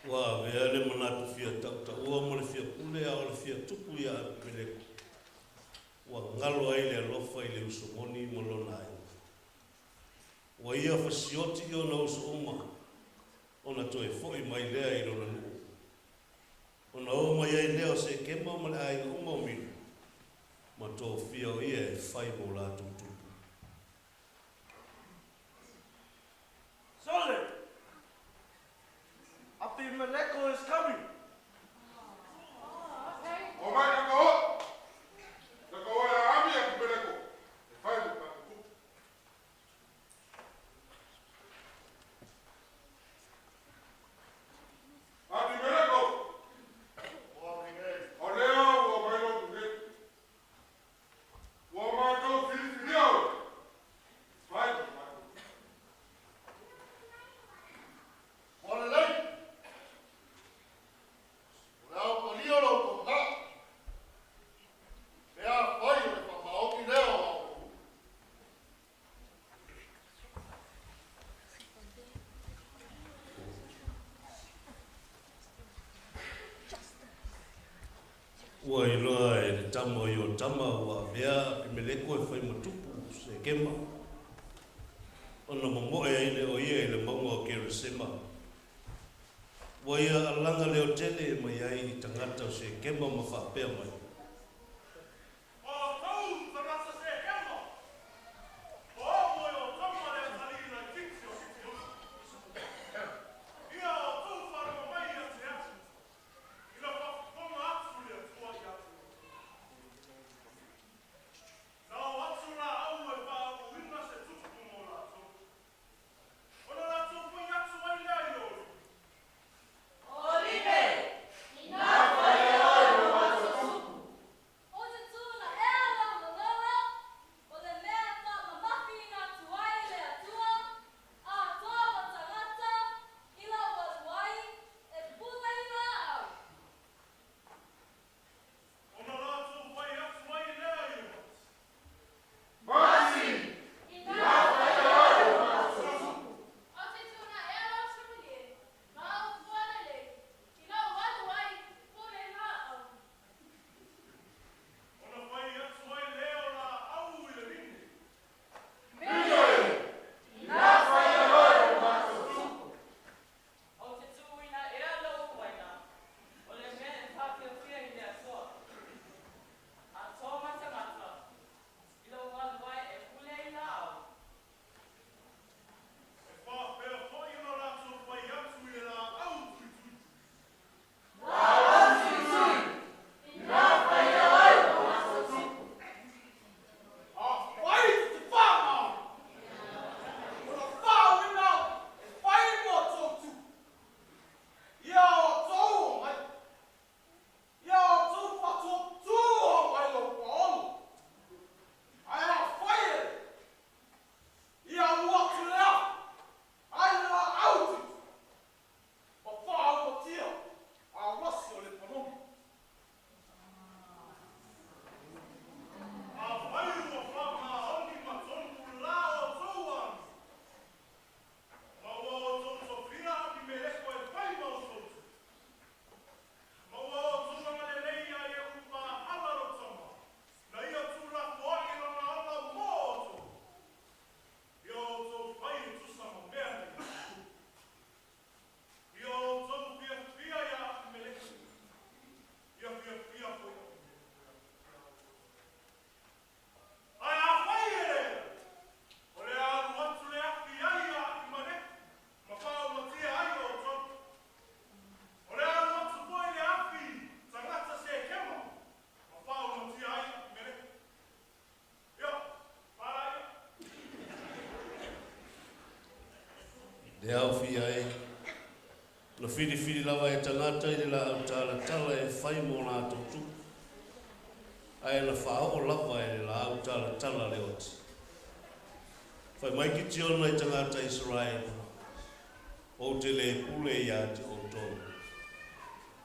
Wa vea le manatu fia tauta ua mo le fia pule a o le fia tupu ia peleko. Wa ngalo ai le alofa i le usomoni mo lona ai. Wa ia fasioti o na uso uma. Ona toe foi mai lea i lona nuu. Ona o mai ai lea o se kema ma le ai uma o minu. Ma tō fia o ia e fai mo la tutu. Solid! Abimeleko is coming. O mai ka ko. Na ko ya ami Abimeleko. E fai mo ka ku. Abimeleko. O leo o mai lo ku. O mai ko fili fili Ua iloa e le tama i o tama ua mea i me leko e whai matupu se kema. Ona momoe ai le o ia i le maunga o kere sema. Ua ia alanga leo tele e mai ai i tangata o se kema ma whapea mai. Le au fi ai. Na fili lawa e tangata i le la au tala e whai mo nā tautu. Ai na whao lava e le la au tala le oti. Whai mai ki tiona i tangata Israel. O te le pule i a te o tō.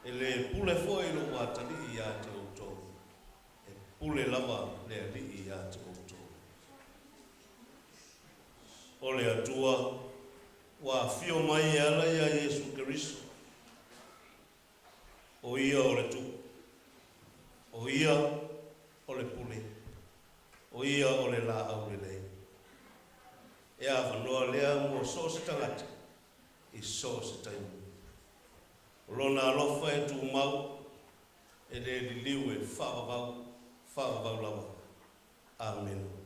E le pule foi lo watali i a te o tō. E pule lava le ali i a te o tō. O le atua. Wa fio mai ala ia Yesu Kristo. O ia o le tu. O ia o le pule. O ia o le la au le lei. E a whanua lea mua so se tangata. I so se taimu. Lona alofa e tu mau. E le li liu e whawavau lawa. Amen.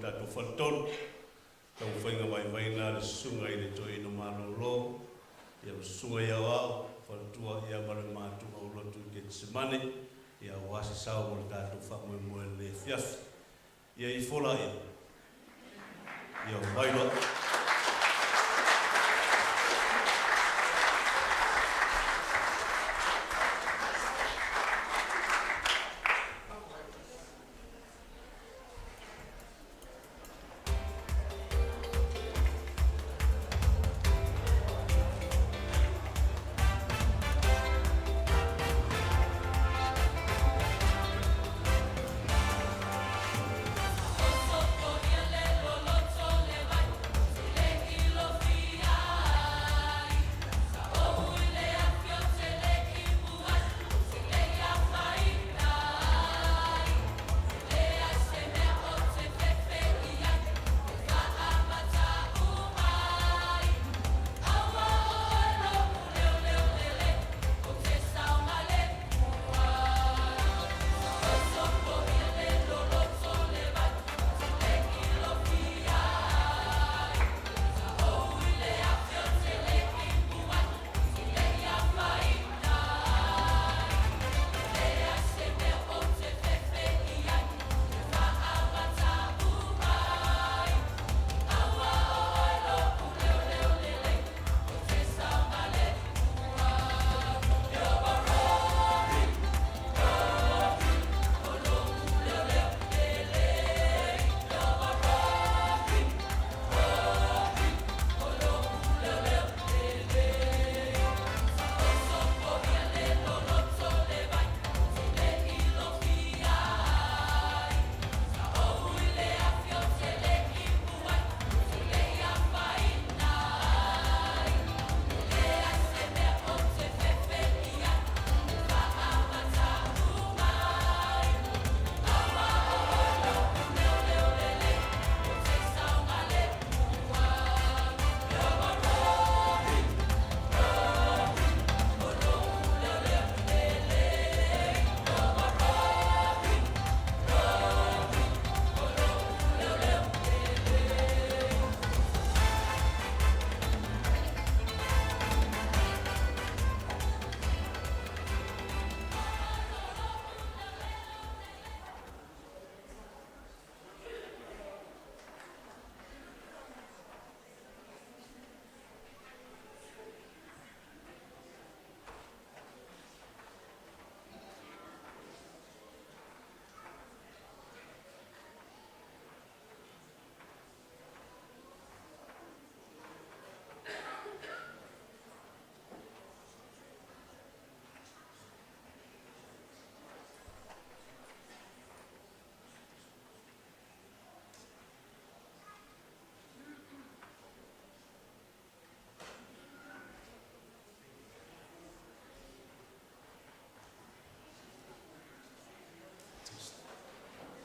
tātou Faletolu. Tau whainga mai waina le sunga i le toi no malolo. Ia sunga ia wao, whaletua ia mare mātua o Lotu ke Tsimane. Ia wasi sao mo le tātou whamoe le fiafi. Ia I whola ia. Ia waila.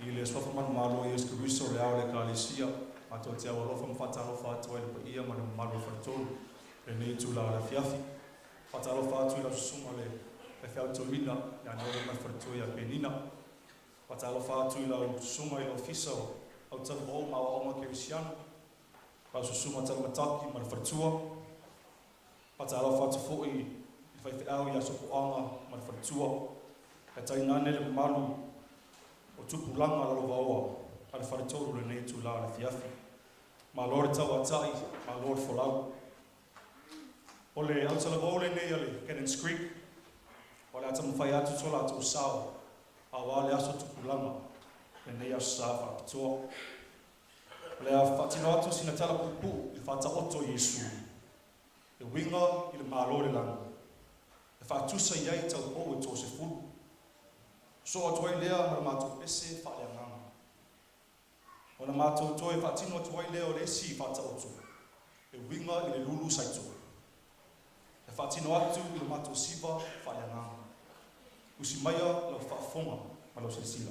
I le sofa man malo i esku riso le au le kalesia ato te awa lofa mfata lofa ato e le ia mana malo Faletolu le nei tu la le fiafi fata lofa ato i la susuma le fiau tolina ya ne ole mai Faletolu ya penina fata lofa ato i la susuma i la ofisa au tau o ma o ma kerisiano pa susuma Talamitaki ma le Faletolu fata lofa ato fo i fai au ya sopoanga ma le Faletolu e tai nane le malu o Tupulaga la lovaoa a le Faletolu le nei tu la le fiafi. Ma lore tau atai, ma lore folau. O le au talavau le nei ale Cannons Creek, o le ata mawhai atu tola atu sao, a wale aso Tupulaga le nei aso sa whakatoa. O le a whatino atu sina tala pupu i whata oto Yesu. E winga i le malore langa. E whatusa iai tau o e tō se fulu. So atuai lea ma mātou pese whaeanganga. O na mātou toi whatino atuai lea o le esi whata otu. E winga i le lulu saito. E whatino atu i le mātou siva whaeanganga. Usi maia lau whaafonga ma lau sesila.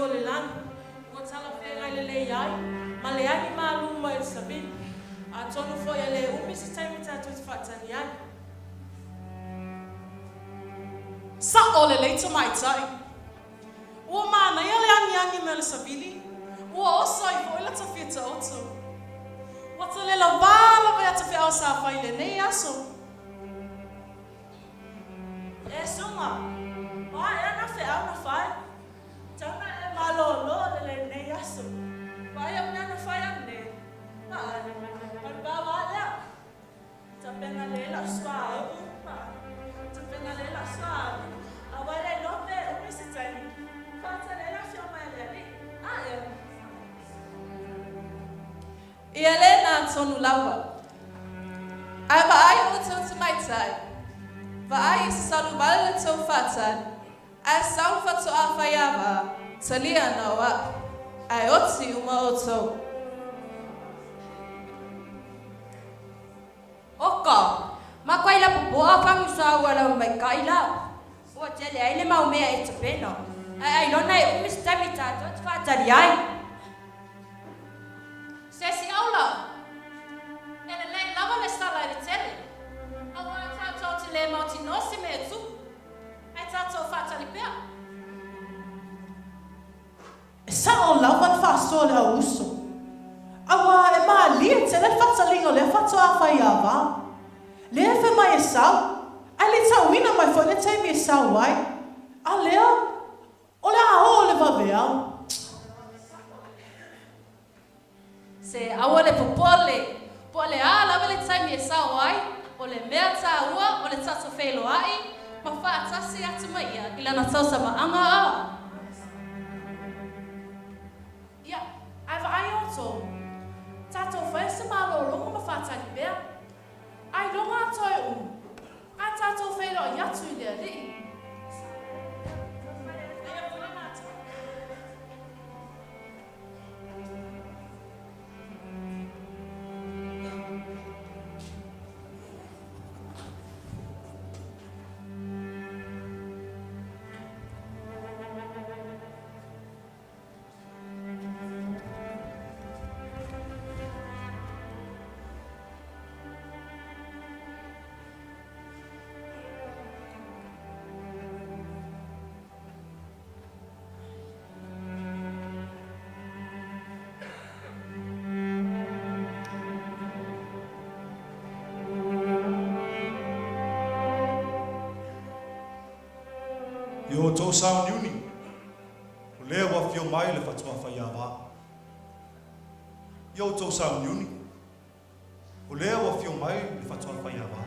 o le lang. Ko tala whenga le le iai. Ma le ani maaluma e sabili. A tonu fo e le umisi taimi tatu te whatani ai. Sa o le leito mai tai. Ua mana ia le ani me le sabili. Ua osa I fo ila tawhia ta oto. Wata le la wala vai ata whea o sa whai le nei aso. E sunga. Wa e ana whea ana whai. Tana e malolo le nei aso. Wa e ana whai ane. Alba wa lea. Tapena le la suavu. Tapena le la suavu. Awa le nope umisitani. Fata le la fioma e le li. Ia le nā tonu lawa. Ai wa ai o tau te maitai. Wa ai se salu wale le tau whatan. Ai salu whatu a whaiawa. Talia na wa. Ai oti uma o tau. Oka. Ma koe la popoa whangu sa wala mai kaila. Ua tele ai le mau mea e te pena. Ai lona e umis tami tātou te whatari ai. Sesi aula. Ene le lava le sala e tele. Awa tātou te le mauti nosi me tu. Ai tātou whatali pia. E sa o lava na whaso le au uso. Awa e maa lia te le whatalingo le whato a whai awa. Le e whe mai e sau. Ai le tau ina mai fo le teimi e sau ai. A lea. O le aho le waweau. Se awa le popole. Po le a lava le taimi e sao ai. O le mea tā ua, o le tata whelo ai. Ma whaatasi atu mai ia. Ila na tau sa maanga a. Ia, ai wa ai oto. Tātou whae se malo longa ma whaatani bea. Ai longa atoi Ai tātou whaelo I atu I lea li. Yo tō Sauniuni, o lea wa fio mai le whatua whai awa. Yo tō Sauniuni, o lea wa fio mai le whatua whai awa.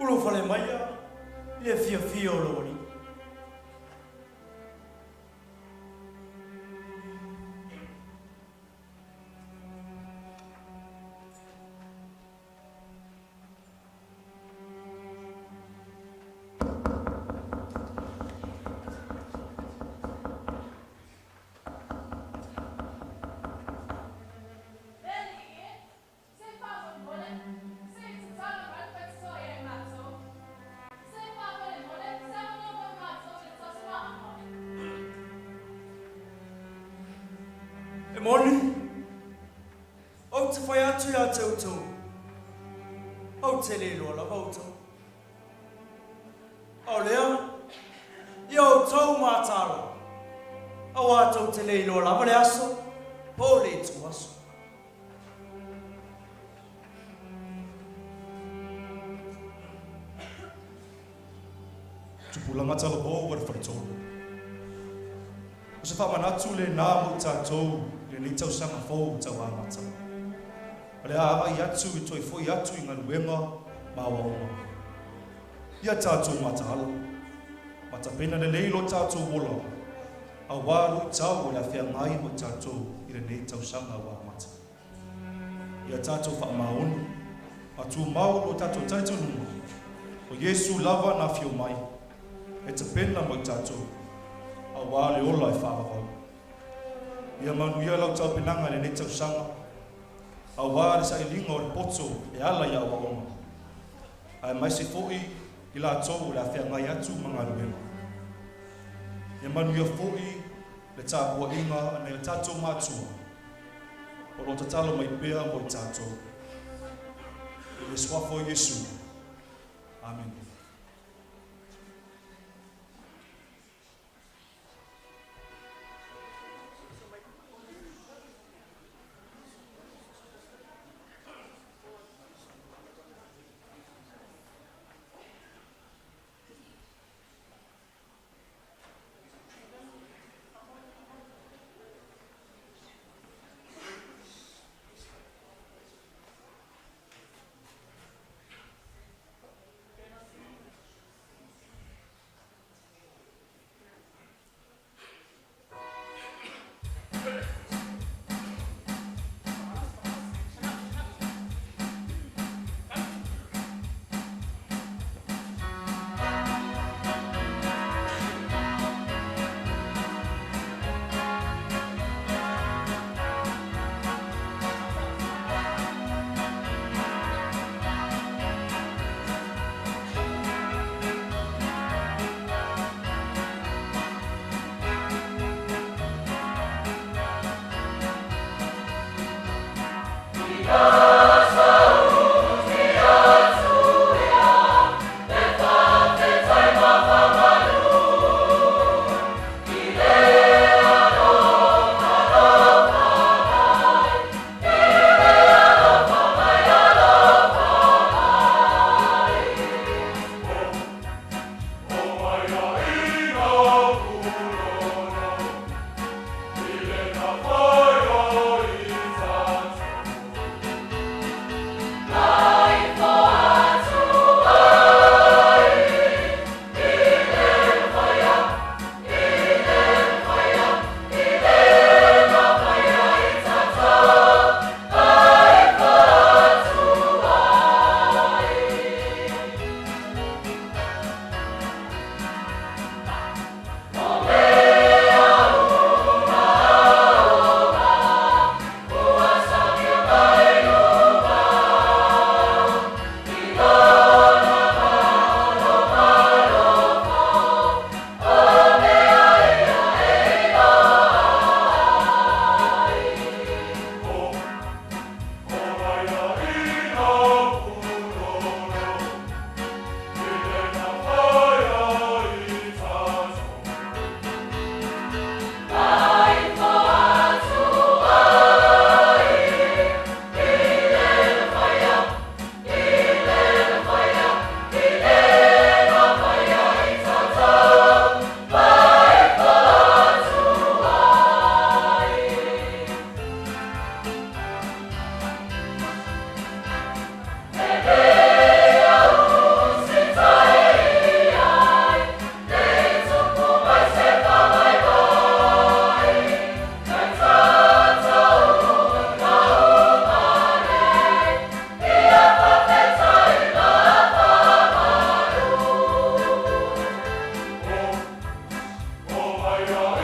Ulo fale maia, le fia o lori. Moni, o te whai atu ia tautau, o te lelo la vauta. O lea, ia o tau mātara, o atau te lelo la vale aso, po le tu aso. Tupulaga talabou o le Faletolu. O se whamanatu le nā mo tātou le ni tausaga fou tau amata. O le āwai atu I toi foi atu I ngā luenga māwaunga. Ia tātou mataala. Matapena le leilo tātou wola. A wāru I tau o le awhia ngai mo tātou I le ni tausaga o amata. Ia tātou whaamaoni. Atu mau o tātou tātou nunga. O Yesu lava na whio mai. E te pena mo tātou. A wāle ola e whāwhau. Ia manu ia lau tau penanga le ne tausanga. A wāle sa ilinga o le poto e ala ia wa onga. A mai se fōi I la tau le awhia ngai atu mga luenga. Ia manu ia fōi le tāpua inga ane le tātou mātua. O lo tatalo mai pēa mo I tātou. I le swafo Yesu. Amen. Hero!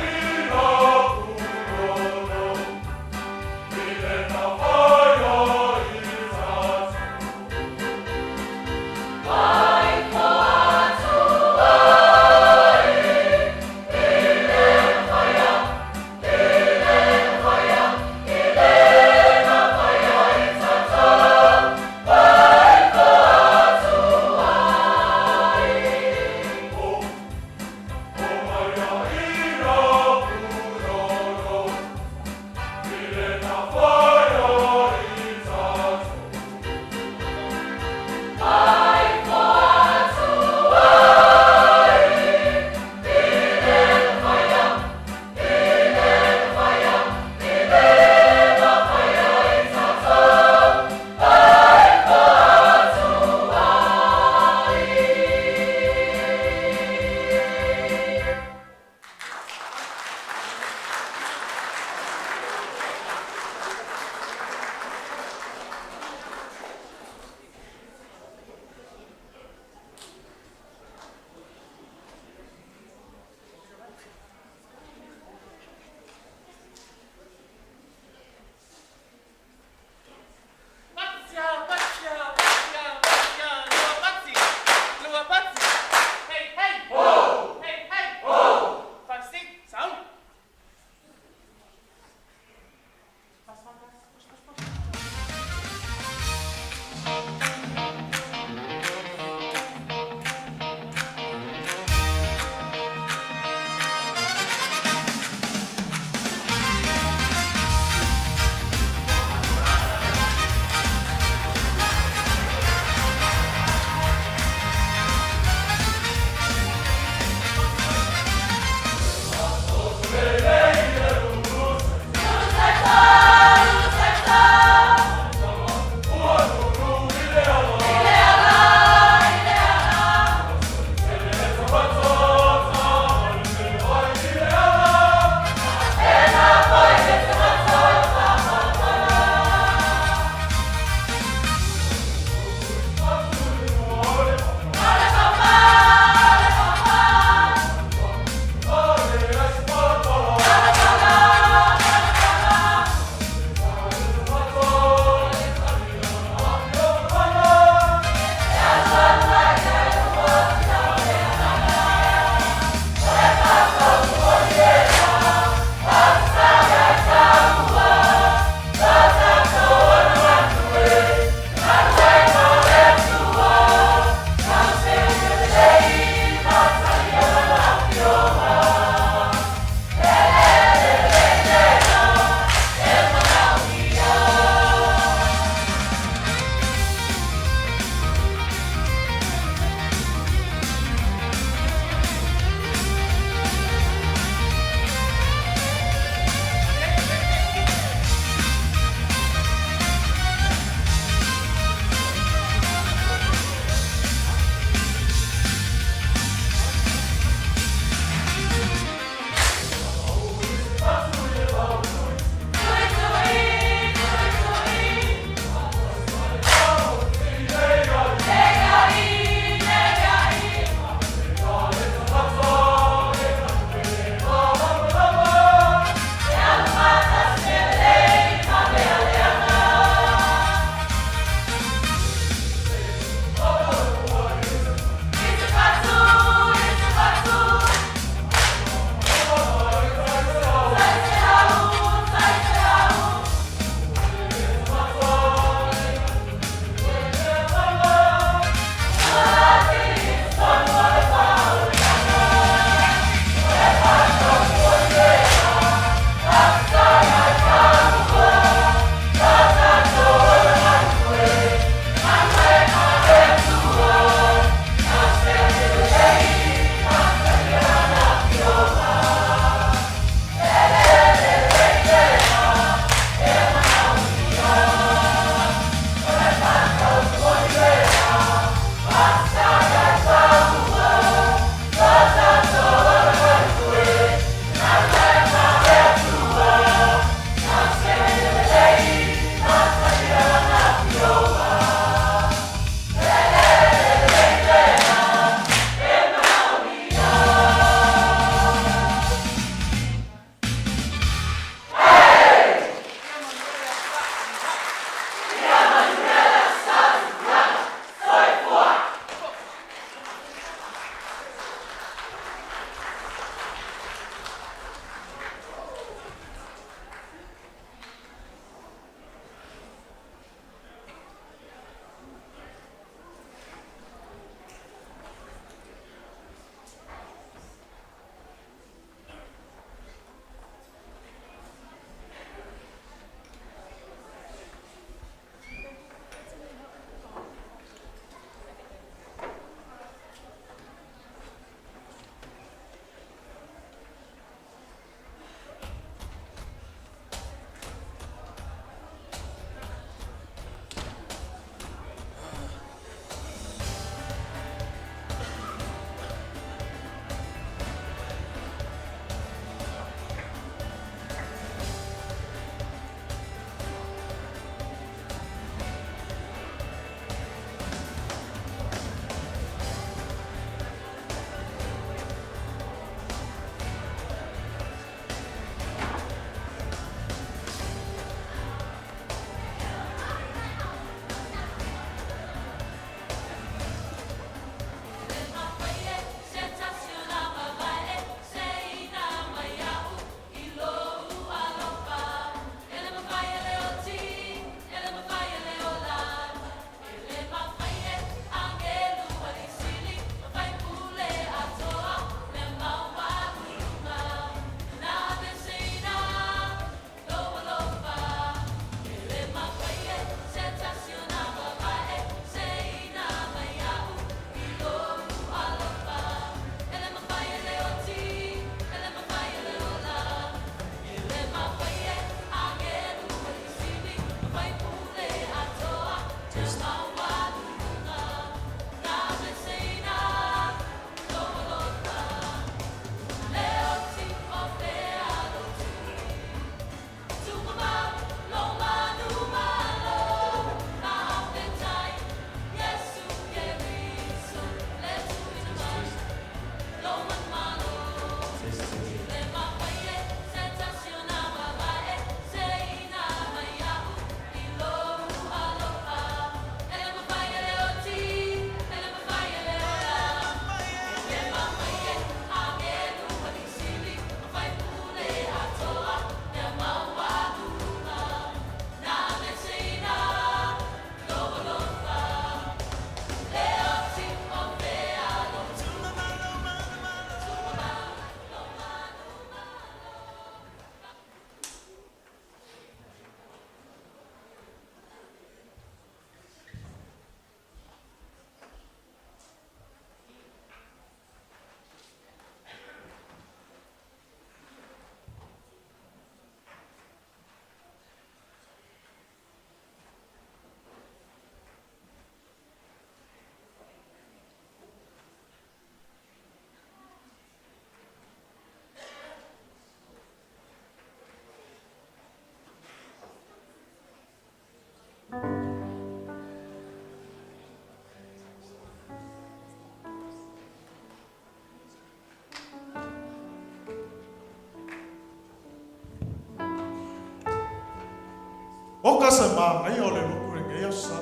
ma ngai o le luku e ngai asa.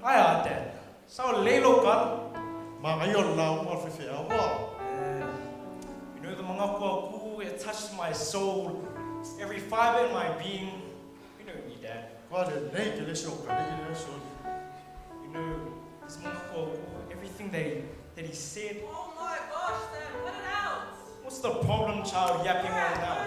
Ai a Dad. Sao leilo kala. Ma ngai o la o fe awa. You know the mangakua ku, it touched my soul, every fiber in my being. You know me, Dad. Kwa le nei ke le so ka le so. You know this mangakua ku, everything that he said. Oh my gosh, Dad, cut it out. What's the problem, child, yapping on now?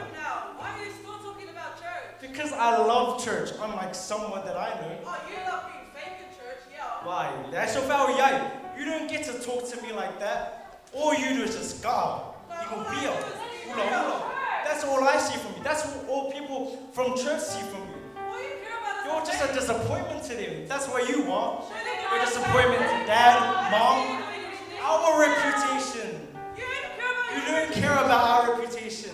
Why are you still talking about church? Because I love church, unlike someone that I know. Oh, you love being fake in church, yeah. Why? That's your foul yai. You don't get to talk to me like that. All you do is just garb. You can be a hula hula. That's all I see from you. That's what all people from church see from you. You're just a disappointment to them. That's what you are. You're a disappointment to Dad, Mom. Our reputation. You don't care about our reputation.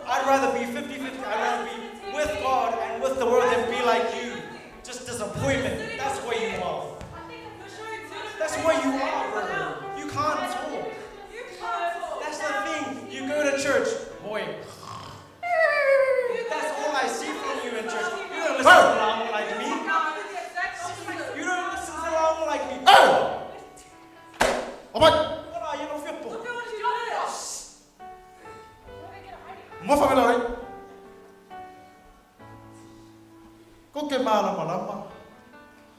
I'd rather be 50-50. I'd rather be with God and with the world than be like you. Just disappointment. That's what you are. That's what you are, brother. You can't talk. That's the thing. You go to church, boy. That's all I see from you in church. You don't listen to Lam like me. You don't listen to Lam like me. Oh my! What are you no football? Mo fa mena ai. Ko ke mala malama.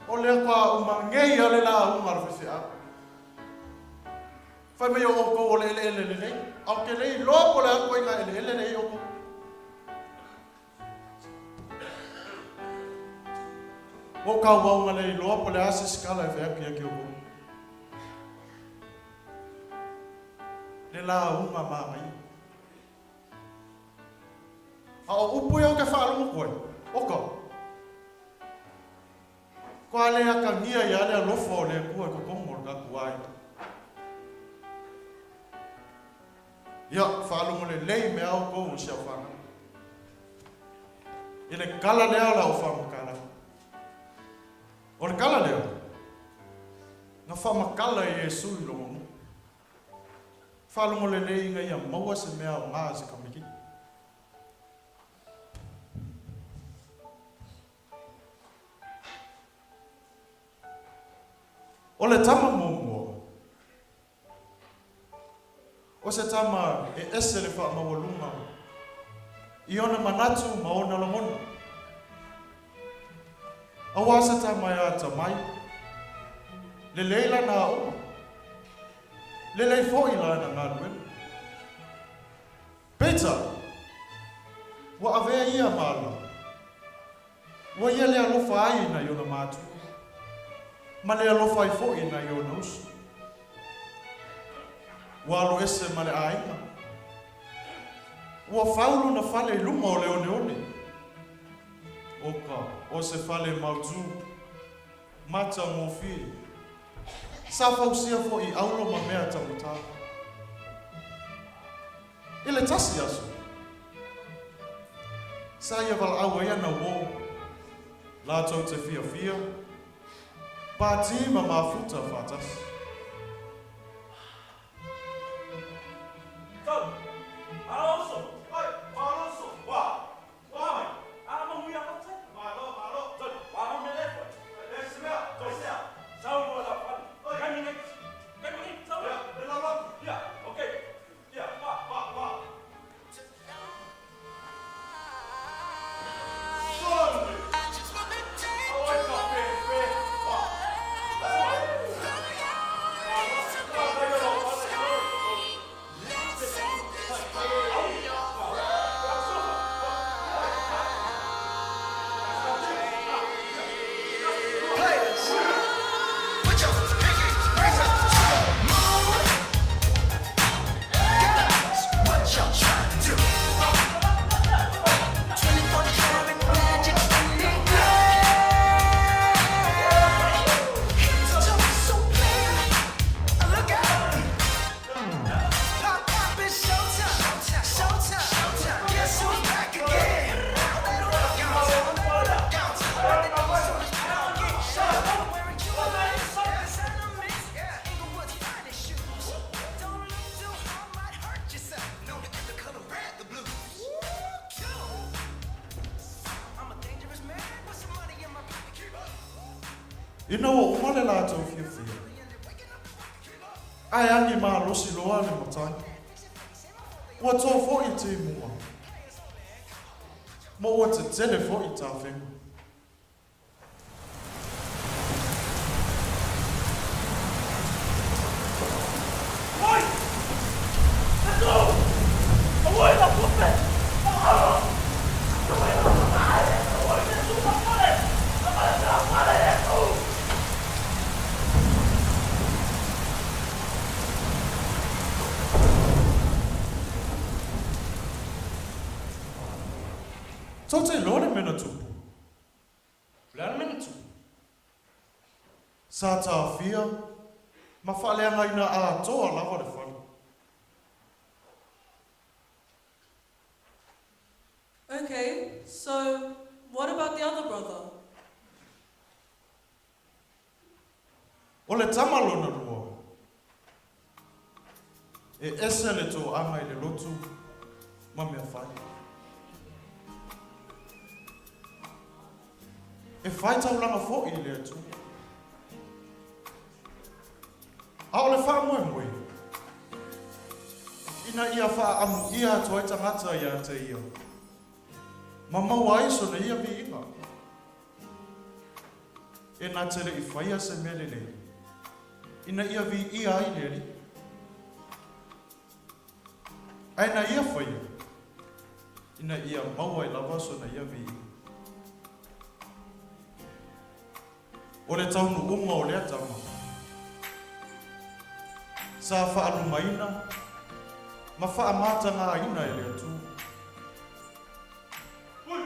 O le kwa uma ngei ale la uma fe a. Fa me yo ko le le. Au ke le lo ko le ko nga le yo ko. O ka wa le lo ko le ase skala fe a ke ko. Le la uma ma mai. O upu yo ke fa lo ko. O ko. Kwa le aka ngia ya le lo fo le ku ko mo ka kuai. Ya fa lo mo le me au ko o sia fa. Ile kala le ala o fa mo kala. O le kala le. Na fa ma kala Yesu lo mo. Fa lo mo le nga ya maua se me au nga se ka miki. O le tama momo. O se tama e ese le wha mawalunga. I ona manatu maona la mona. Awa se tama ya tamai. Le leila na o. Le lei fo ila na ngalwe. Peter. Wa avea ia mala. Wa ia le alofa ai na yona matu. Ma le alofa i fo ina yona usu. Wa alo ese ma le aina. Wa faulu na fale luma o le one one. Oka, o se fale mautu. Mata mofi. Sa fausia fo i aulo ma mea tamuta. Ile tasi aso. Sa ia val awa ia na wo. La tau te fia fia. Pati ma mafuta fatas. Ina o umale la tau fia fia. Ai angi maa losi loa le matai. Ua tō fo i te mua. Mo ua te tele fo i tā whengu. Oi! Let's go! Away la pupe! So te lore mena tupu. Lana mena tupu. Sa tā fia, ma whaleanga ina a toa lawa le whale. Okay, so what about the other brother? O le tamalona lua. E ese le tō anga i le lotu, ma mea whai. E whai taulanga fo i le atu. A o le wha moe moe. Ina ia wha amu ia atu ai tangata ia te ia. Ma maua iso na ia vi inga. E nā tele i whaia se mele le. Ina ia vi ia ai le li. Ai na ia whaia. Ina ia maua i lava so na ia vi inga. O le taunu unga o lea tama. Sa wha maina, ma wha amata ngā ina e lea tū. Ui!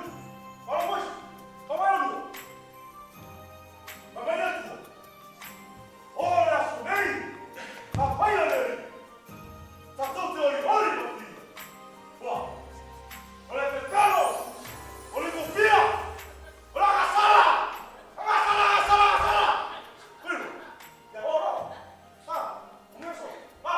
Ala mois! Kamanu! Ma mene tu! O le asu nei! Ka paia nei! Ta tote ori ori no ti! Wa! O le pekalo! O le kofia! O le agasala! Agasala, agasala, agasala! Kuiru! Te ora! Sa! Uneso! Va!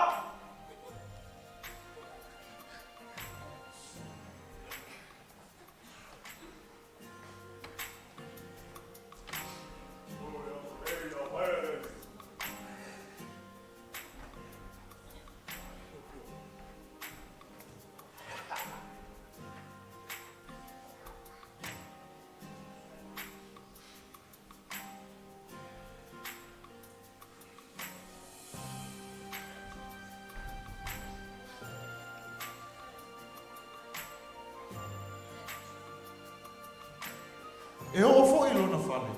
E o fo i lona whale.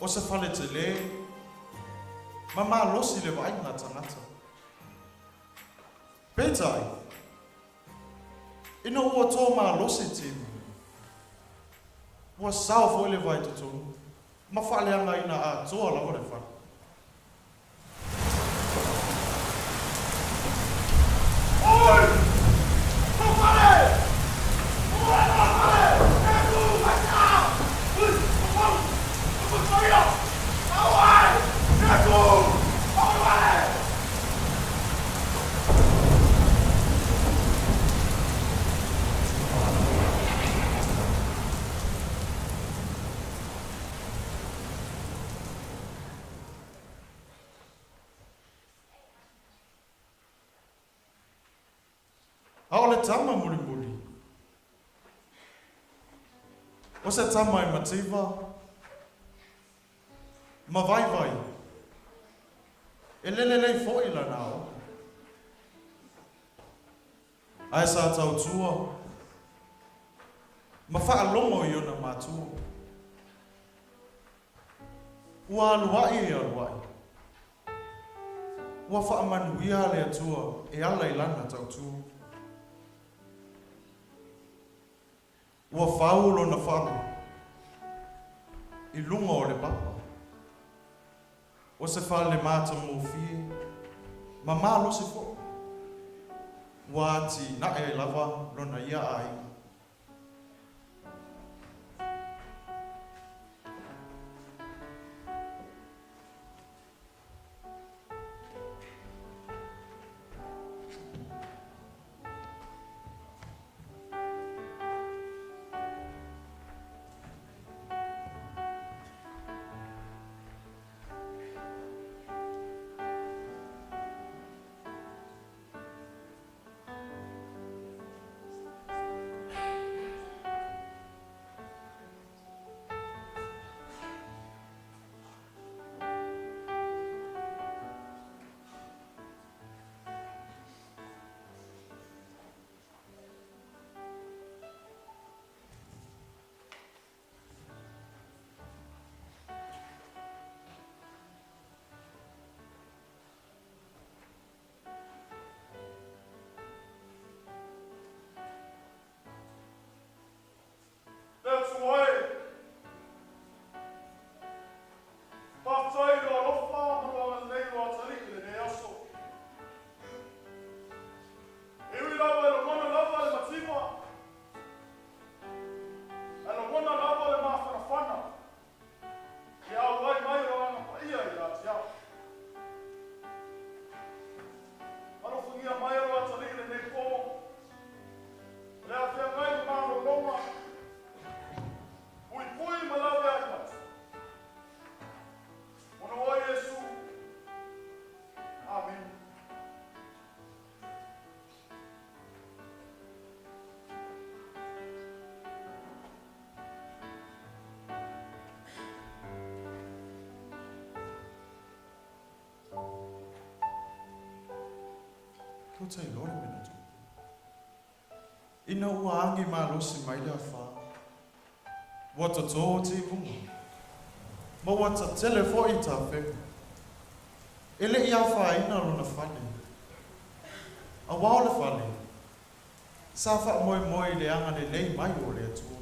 O se whale te le, ma mā losi le vai ngā tangata. Pētai, ina ua tō mā losi tēnu. Ua sao fo i le vai te tonu, ma whale anga ina a toa lawa le whale. Oi! Ko whale! A o le tama muli muli. O se tama i mativa, ma vai vai. E lele lei fo i la nao. Ai sa tau tua, ma wha alongo i ona matua. Ua aluai e aluai. Ua wha amanuia le atua e ala i lana tau tua. Ua whaulo na wharu. I lunga o le papa. O se whale mata mō fie. Ma mālo se fo. Ua ati na e lava lona ia ai. ia mai roa talile nei ko. Lea te ngai maro loma. Ui pui malawe ai matu. Ono o Yesu. Amen. Ko te lore mena tu. Ina ua angi mā losi mai lea whā. Wata tō te punga. Ma wata telefo i tā whenga. Ele i a whā ina lona whane. A wao le whane. Sa wha moe moe le anga le lei mai o le atu.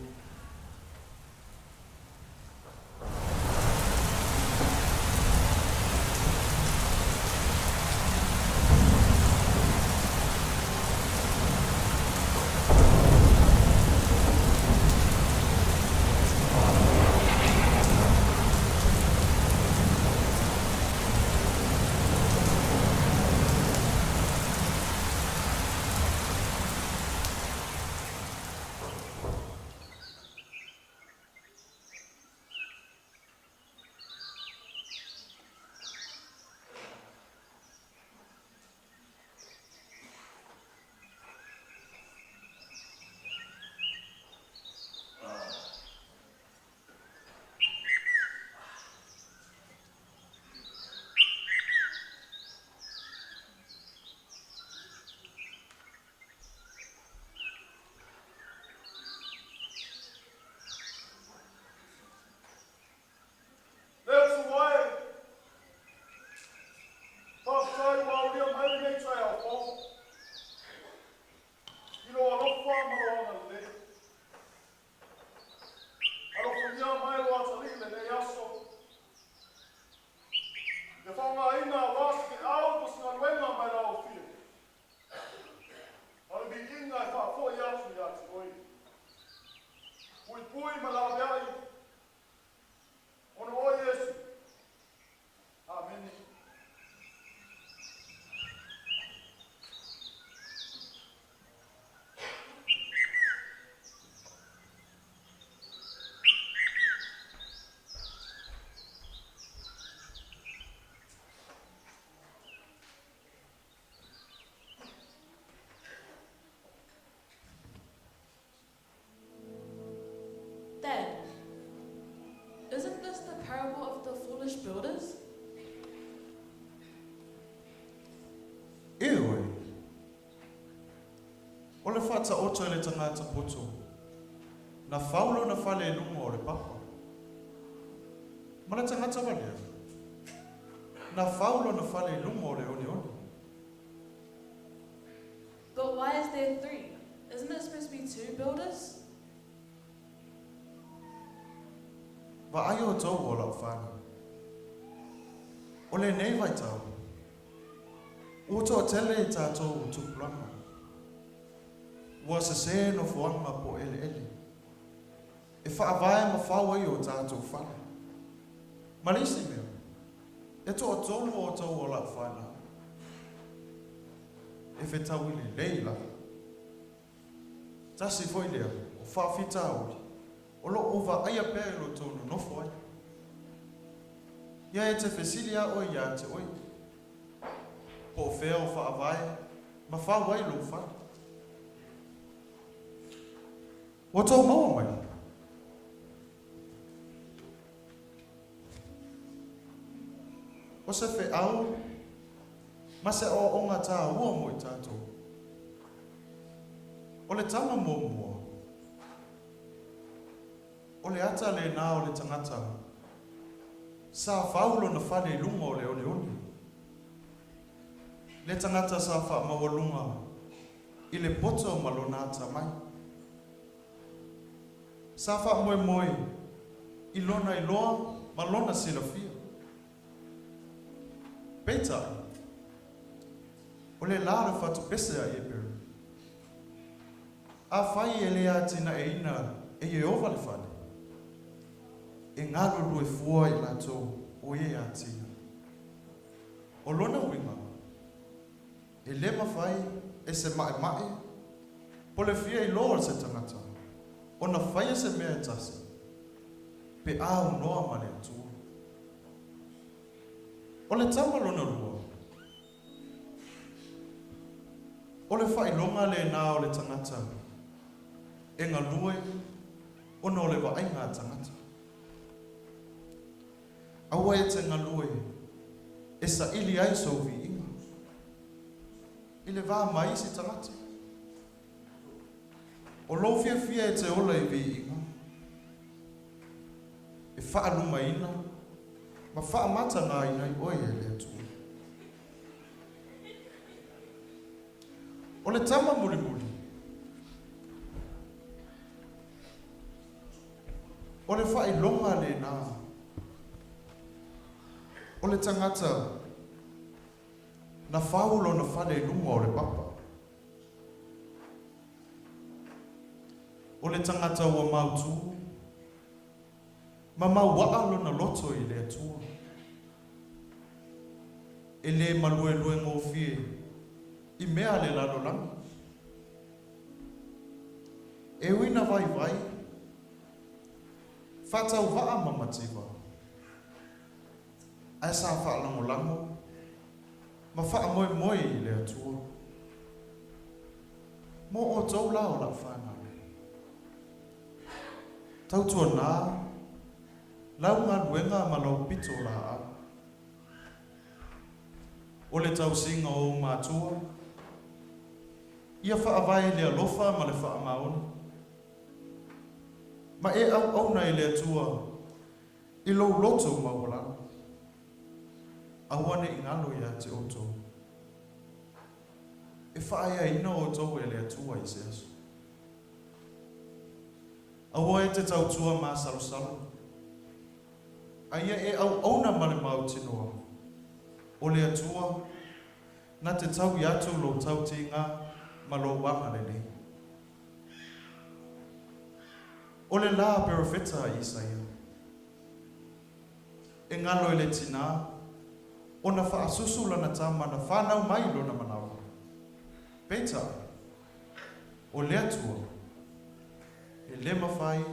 Dad, isn't this the parable of the foolish builders? Ewe. O le whata oto e le tangata poto. Na whaulo na whale e lunga o le papa. Ma le tangata wale. Na whaulo na whale e lunga o le oni oni. But why is there 3? Isn't it supposed to be 2 builders? Wa ai o tau o lau whana. O le nei vai tau. O tō tele i tātou o Tupulaga. Ua se no fuanga po ele ele. E whaavae ma whau ai o tātou whana. Malisi mea. E tō tolu o tau o lau whana. E whetau ili leila. Tasi foi lea. O whawhita ori. O lo ova aia pēr o tonu nofo ai. Ia e te whesilia o ia te oi. Po whea o whaavae, ma whawai lo wha. O tau maua mai. O se whe au, ma se o onga tā ua mo i tātou. O le tama mo mua. O le ata le nā o le tangata. Sa whaulo na whale lunga o le one one. Le tangata sa wha mawalunga. I le poto malona ata mai. Sa wha moe moe. I lona i loa, malona sila fia. Peitai. O le lara whatu pese a eperu. A whai e le atina e ina e Jehova le whale. E ngalo lue fua I lato o e atina. O lona winga. e le mawhai e se mae, po le fia I loa se tangata, o na whai se mea e tasi, pe au noa ma le atua. O le tamalona lua, o le whai longa le nā o le tangata, e ngā lue, o no le wa ainga tangata. Aua e te ngā lue, e sa ili ai sovi inga. I le vā mai si tangata. O lo fia fia e te ola I vi inga. E wha aluma ina, ma wha mata ngā ina I oe e le atu. O le tama muli muli. O le wha I longa le nā. O le tangata na whaulo na whale lunga o le papa. O le tangata ua mautu, ma mauaalo na loto I le atua. E le malue lue ngō fie, I mea le lalo langi. E uina vai vai, whatau waa mamativa. Ai sa wha lango lango, ma wha moe moe I le atua. Mo o tau lao la whana. Tau tua nā, lau ngā luenga ma lau pito la a. O le tau singa o mātua, ia wha avai le alofa ma le wha maoni. Ma e au nei le atua, I lou loto mawalana. Awane I ngalo ia te oto. E whaia ina o tau e le atua I se asu. Awa e te tau tua mā salusalo. Aia e au auna male mau tinoa. O le atua, na te tau I atu lo tau tinga ma lo wanga le nei. O le la perofeta I Isaia. E ngalo e le tina, o na wha asusu lana tama na whanau mai lona manawa. Peta, o le atua, e le mawhai,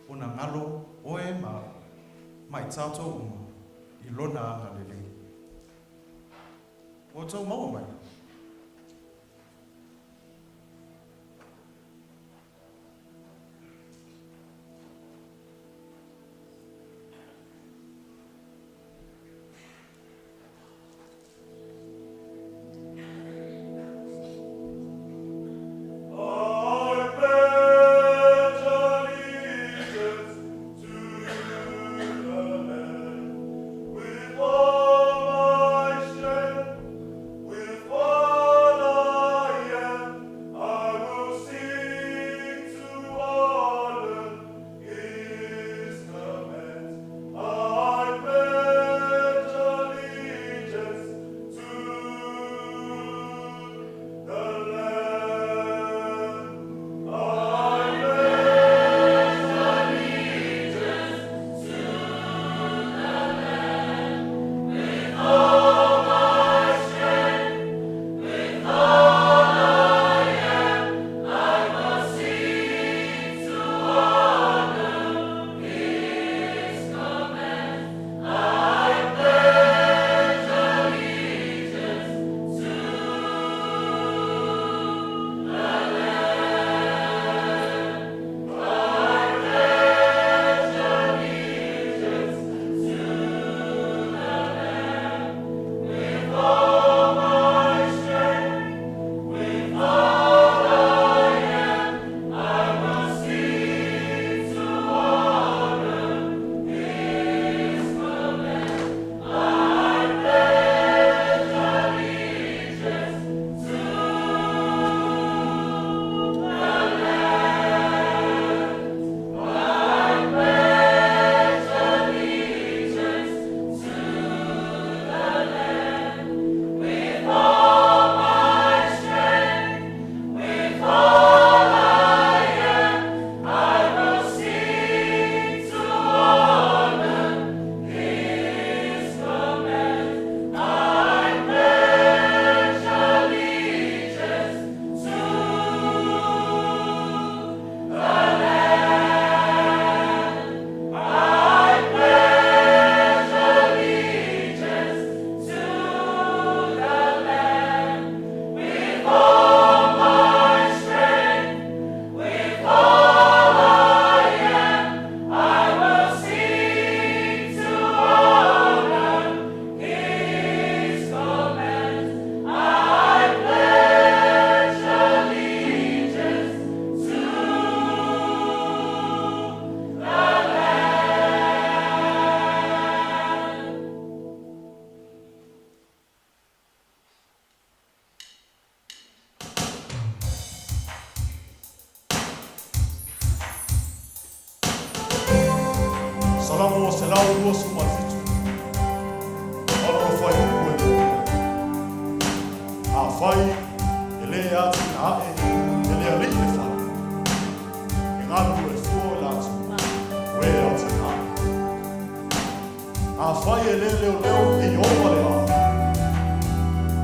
o na ngalo o e mai tātou uma, I lona anga le lei. O tau maua mai. With Tamo se lau ua sumafitu. Ono fai ue ue. A fai, ele atu na ae, ele ali le fai. E ngāru e fuo latu, ue atu na ae. A fai ele leo leo e owa le a.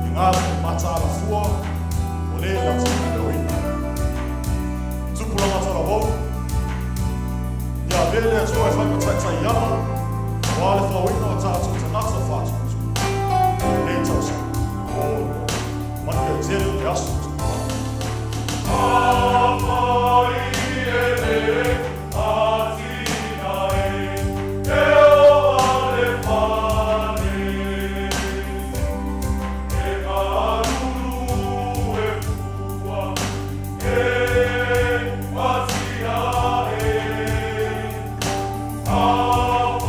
E ngāru e matara fua, o le latu leo ina. Tupulaga tala wau. Ia vele atua e whaka taitai iama, o ale whauina o tātou te nata whātuatu. Nei tausa, o mani e tere te asu tupulaga. Awhai e le atina e o ale whane. E karuru e pua, e watia e. Awhai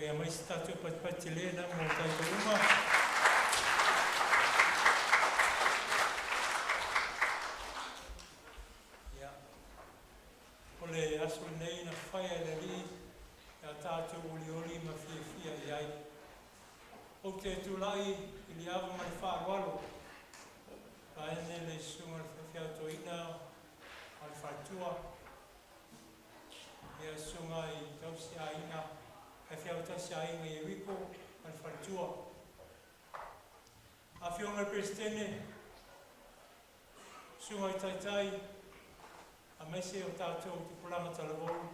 ia mai se tātou patipati le na mo tātou uma. Ia. O le aso nei na whaia le li, ia tātou oli ma fia iai. O te tūlai i li awa mai whārualo. Ka ene le sunga le whiawhia toina, al whaitua. Ia sunga i tausi a inga, e whiau tausi a inga i wiko, al whaitua. A whionga prestene, sunga i taitai, a mese o tātou Tupulaga Talavou,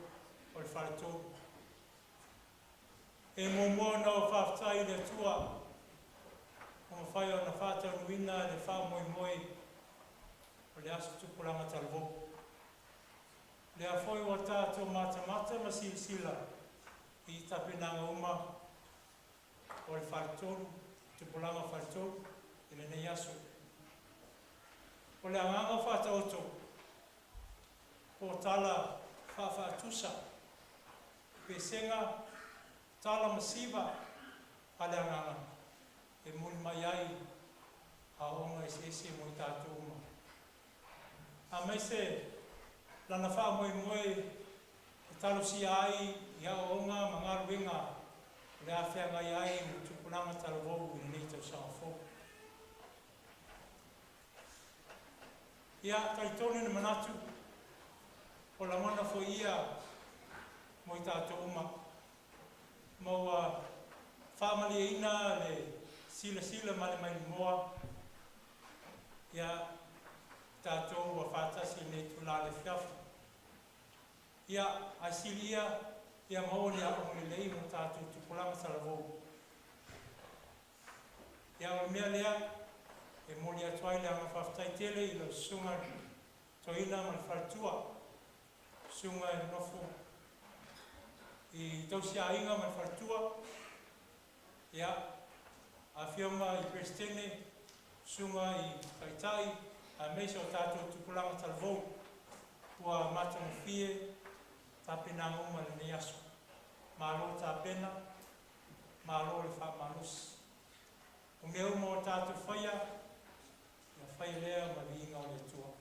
al whaitua. E mōmona o whaftai le tua, o mawhai o na whātau nuina le whāmoimoe o le aso Tupulaga Talavou. Le a foi o tātou mata ma sila i tapinanga uma o le Faletolu, Tupulaga Faletolu, i le nei aso. O le anganga whātauto, o tala whawhatusa, pesenga, tala masiva, a le anganga, e muli mai ai, a onga ese mo i tātou uma. A meise, lana wha moe e talo si ai i a onga mga ruenga le a whianga i ai o Tupulaga Talavou i nei tau sangafo. Ia taitone na manatu o la mana fo ia mo i tātou uma. Maua whamali ina le sila ma le mai moa. Ia tātou a whātasi nei tula le whiawha. Ia asili ia maoni a ongi lei mo tātou Tupulaga Talavou. Ia o mea lea, e moli atuai le anga whaftai tele i lo sunga toina ma le whaitua. Sunga e nofo i tausi a inga ma le whaitua. Ia a whionga i prestene, sunga i kaitai, a meso o tātou Tupulaga Talavou, ua matanga fie, tāpena uma le nei aso. Mālo tāpena, mālo le whamalusi. O mea uma o tātou whaia, ia whaia lea ma li inga o le tua.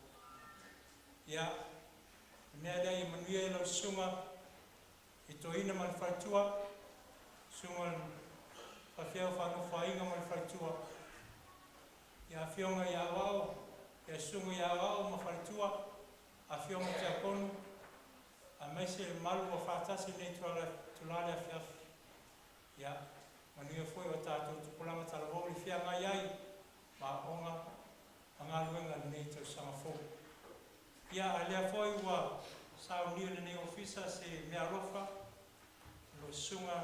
Ia, mea lea i manuia e lau sunga, i toina ma le whaitua, sunga whawhiau whanau whainga ma le whaitua. Ia whionga i awao, ia sunga i awao ma whaitua, a whionga te akonu, a meise malu o whātasi nei tulale a whiawhi. Ia, manuia foi o tātou Tupulaga Talavou li whianga iai, ma onga, a ngā luenga nei tau sangafo. Ia, a lea foi ua Sauniga le nei ofisa se mea rofa, lo sunga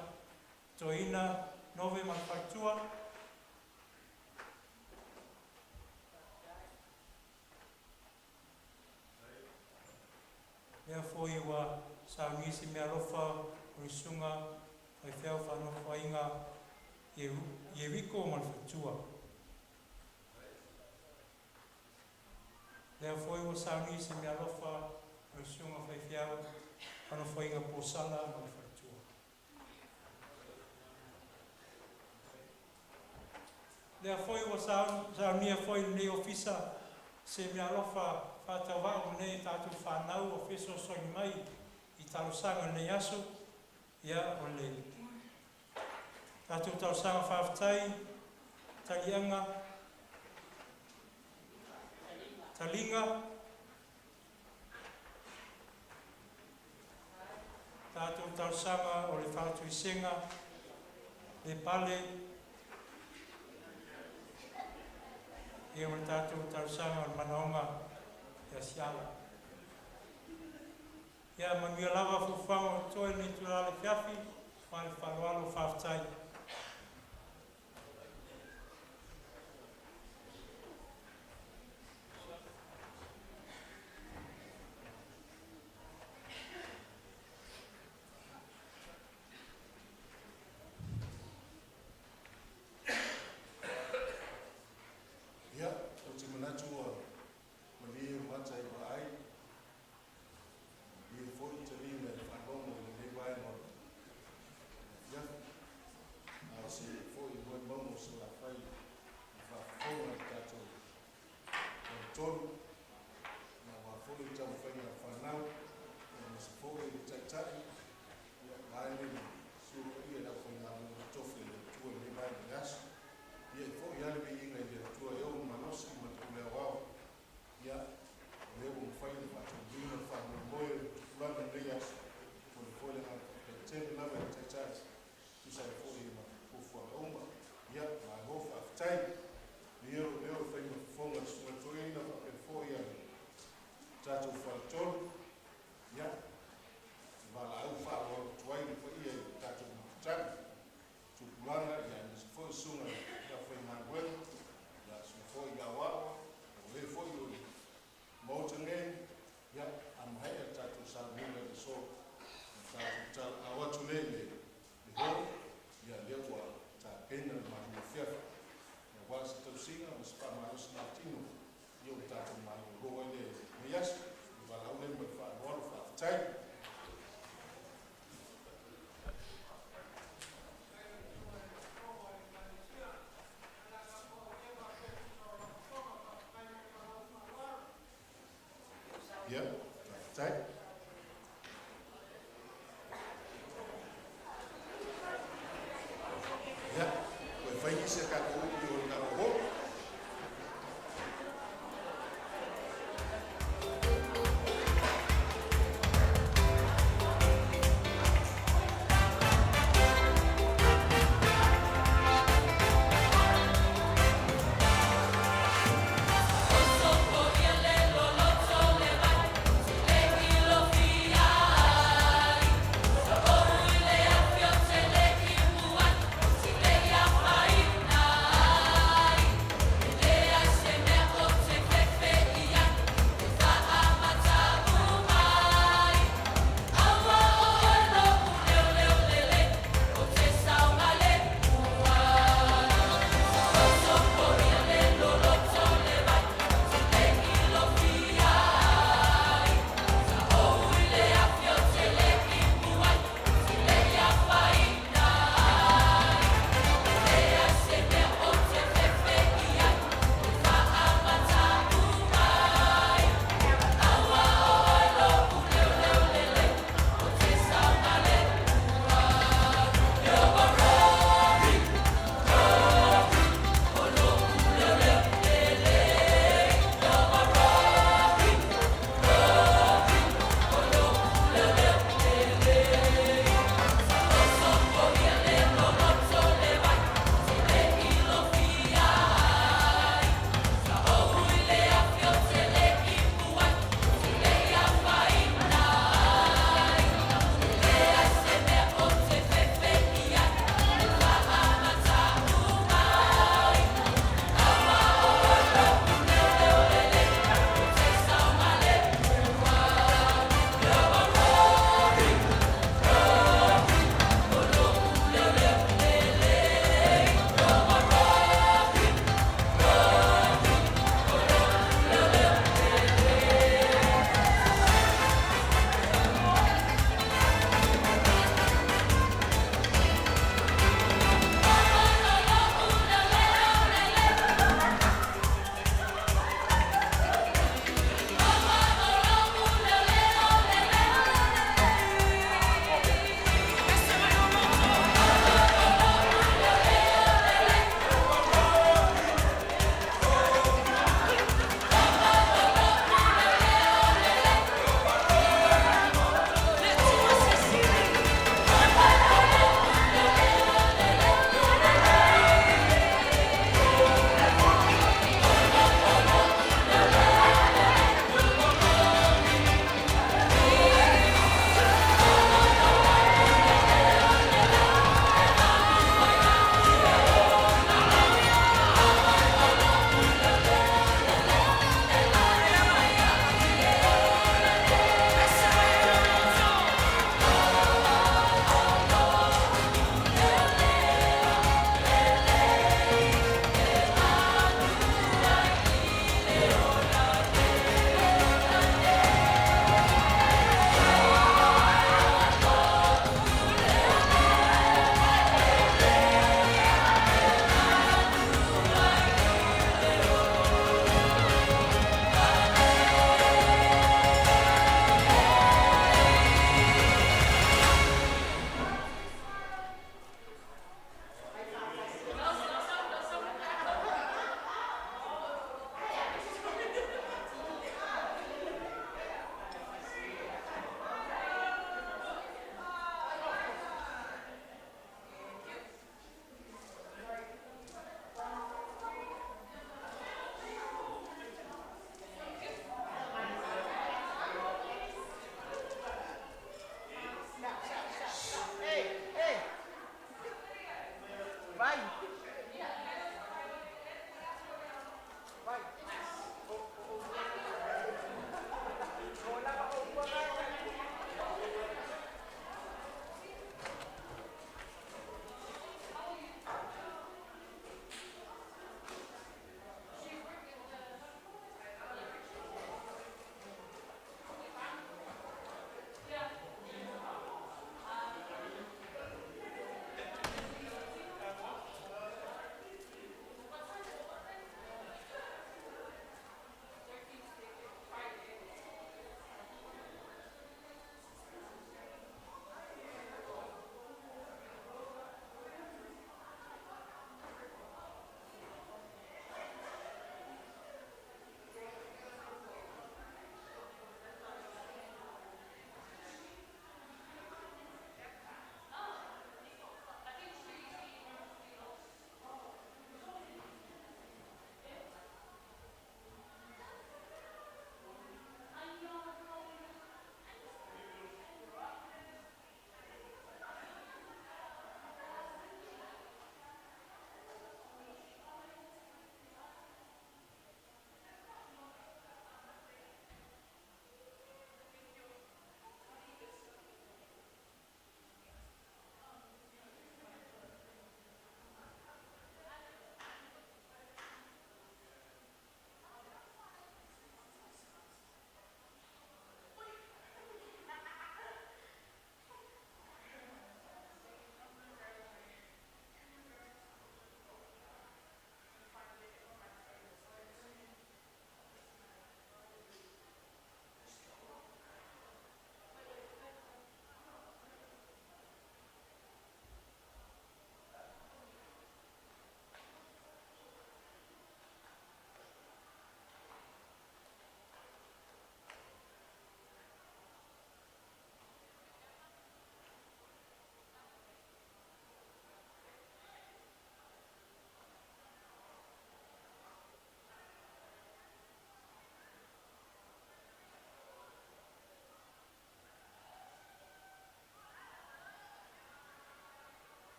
toina nove ma whaitua. Lea foi ua Sauniga se mea rofa, lo sunga ai whiau whanau whainga i wiko ma le whaitua. Lea foi ua Sauniga se mea rofa, lo sunga whai whiau whanau whainga pōsala ma le whaitua. Lea foi ua Sauniga foi nei ofisa se mea rofa whātawao nei tātou whanau o wheso soi mai i talosanga nei aso, ia o le tātou talosanga whawhtai, talianga, talinga, tātou talosanga o le whātuisenga, le pale, ia o le tātou talosanga o le manaonga, ia siala. Ia manuia lava fuwhanga o toi ni tulale whiawhi, ma le whalualo whawhtai. Ia, o te manatu o mani e mata i wa ai. I e fōi te ringa e whanongo i le wai mo. Ia, singa, mas para mais na tino, eu tato mai roa de mias, vai lá o lembro fa agora fa tai. Yeah, tai. Yeah, vai vai que se acabou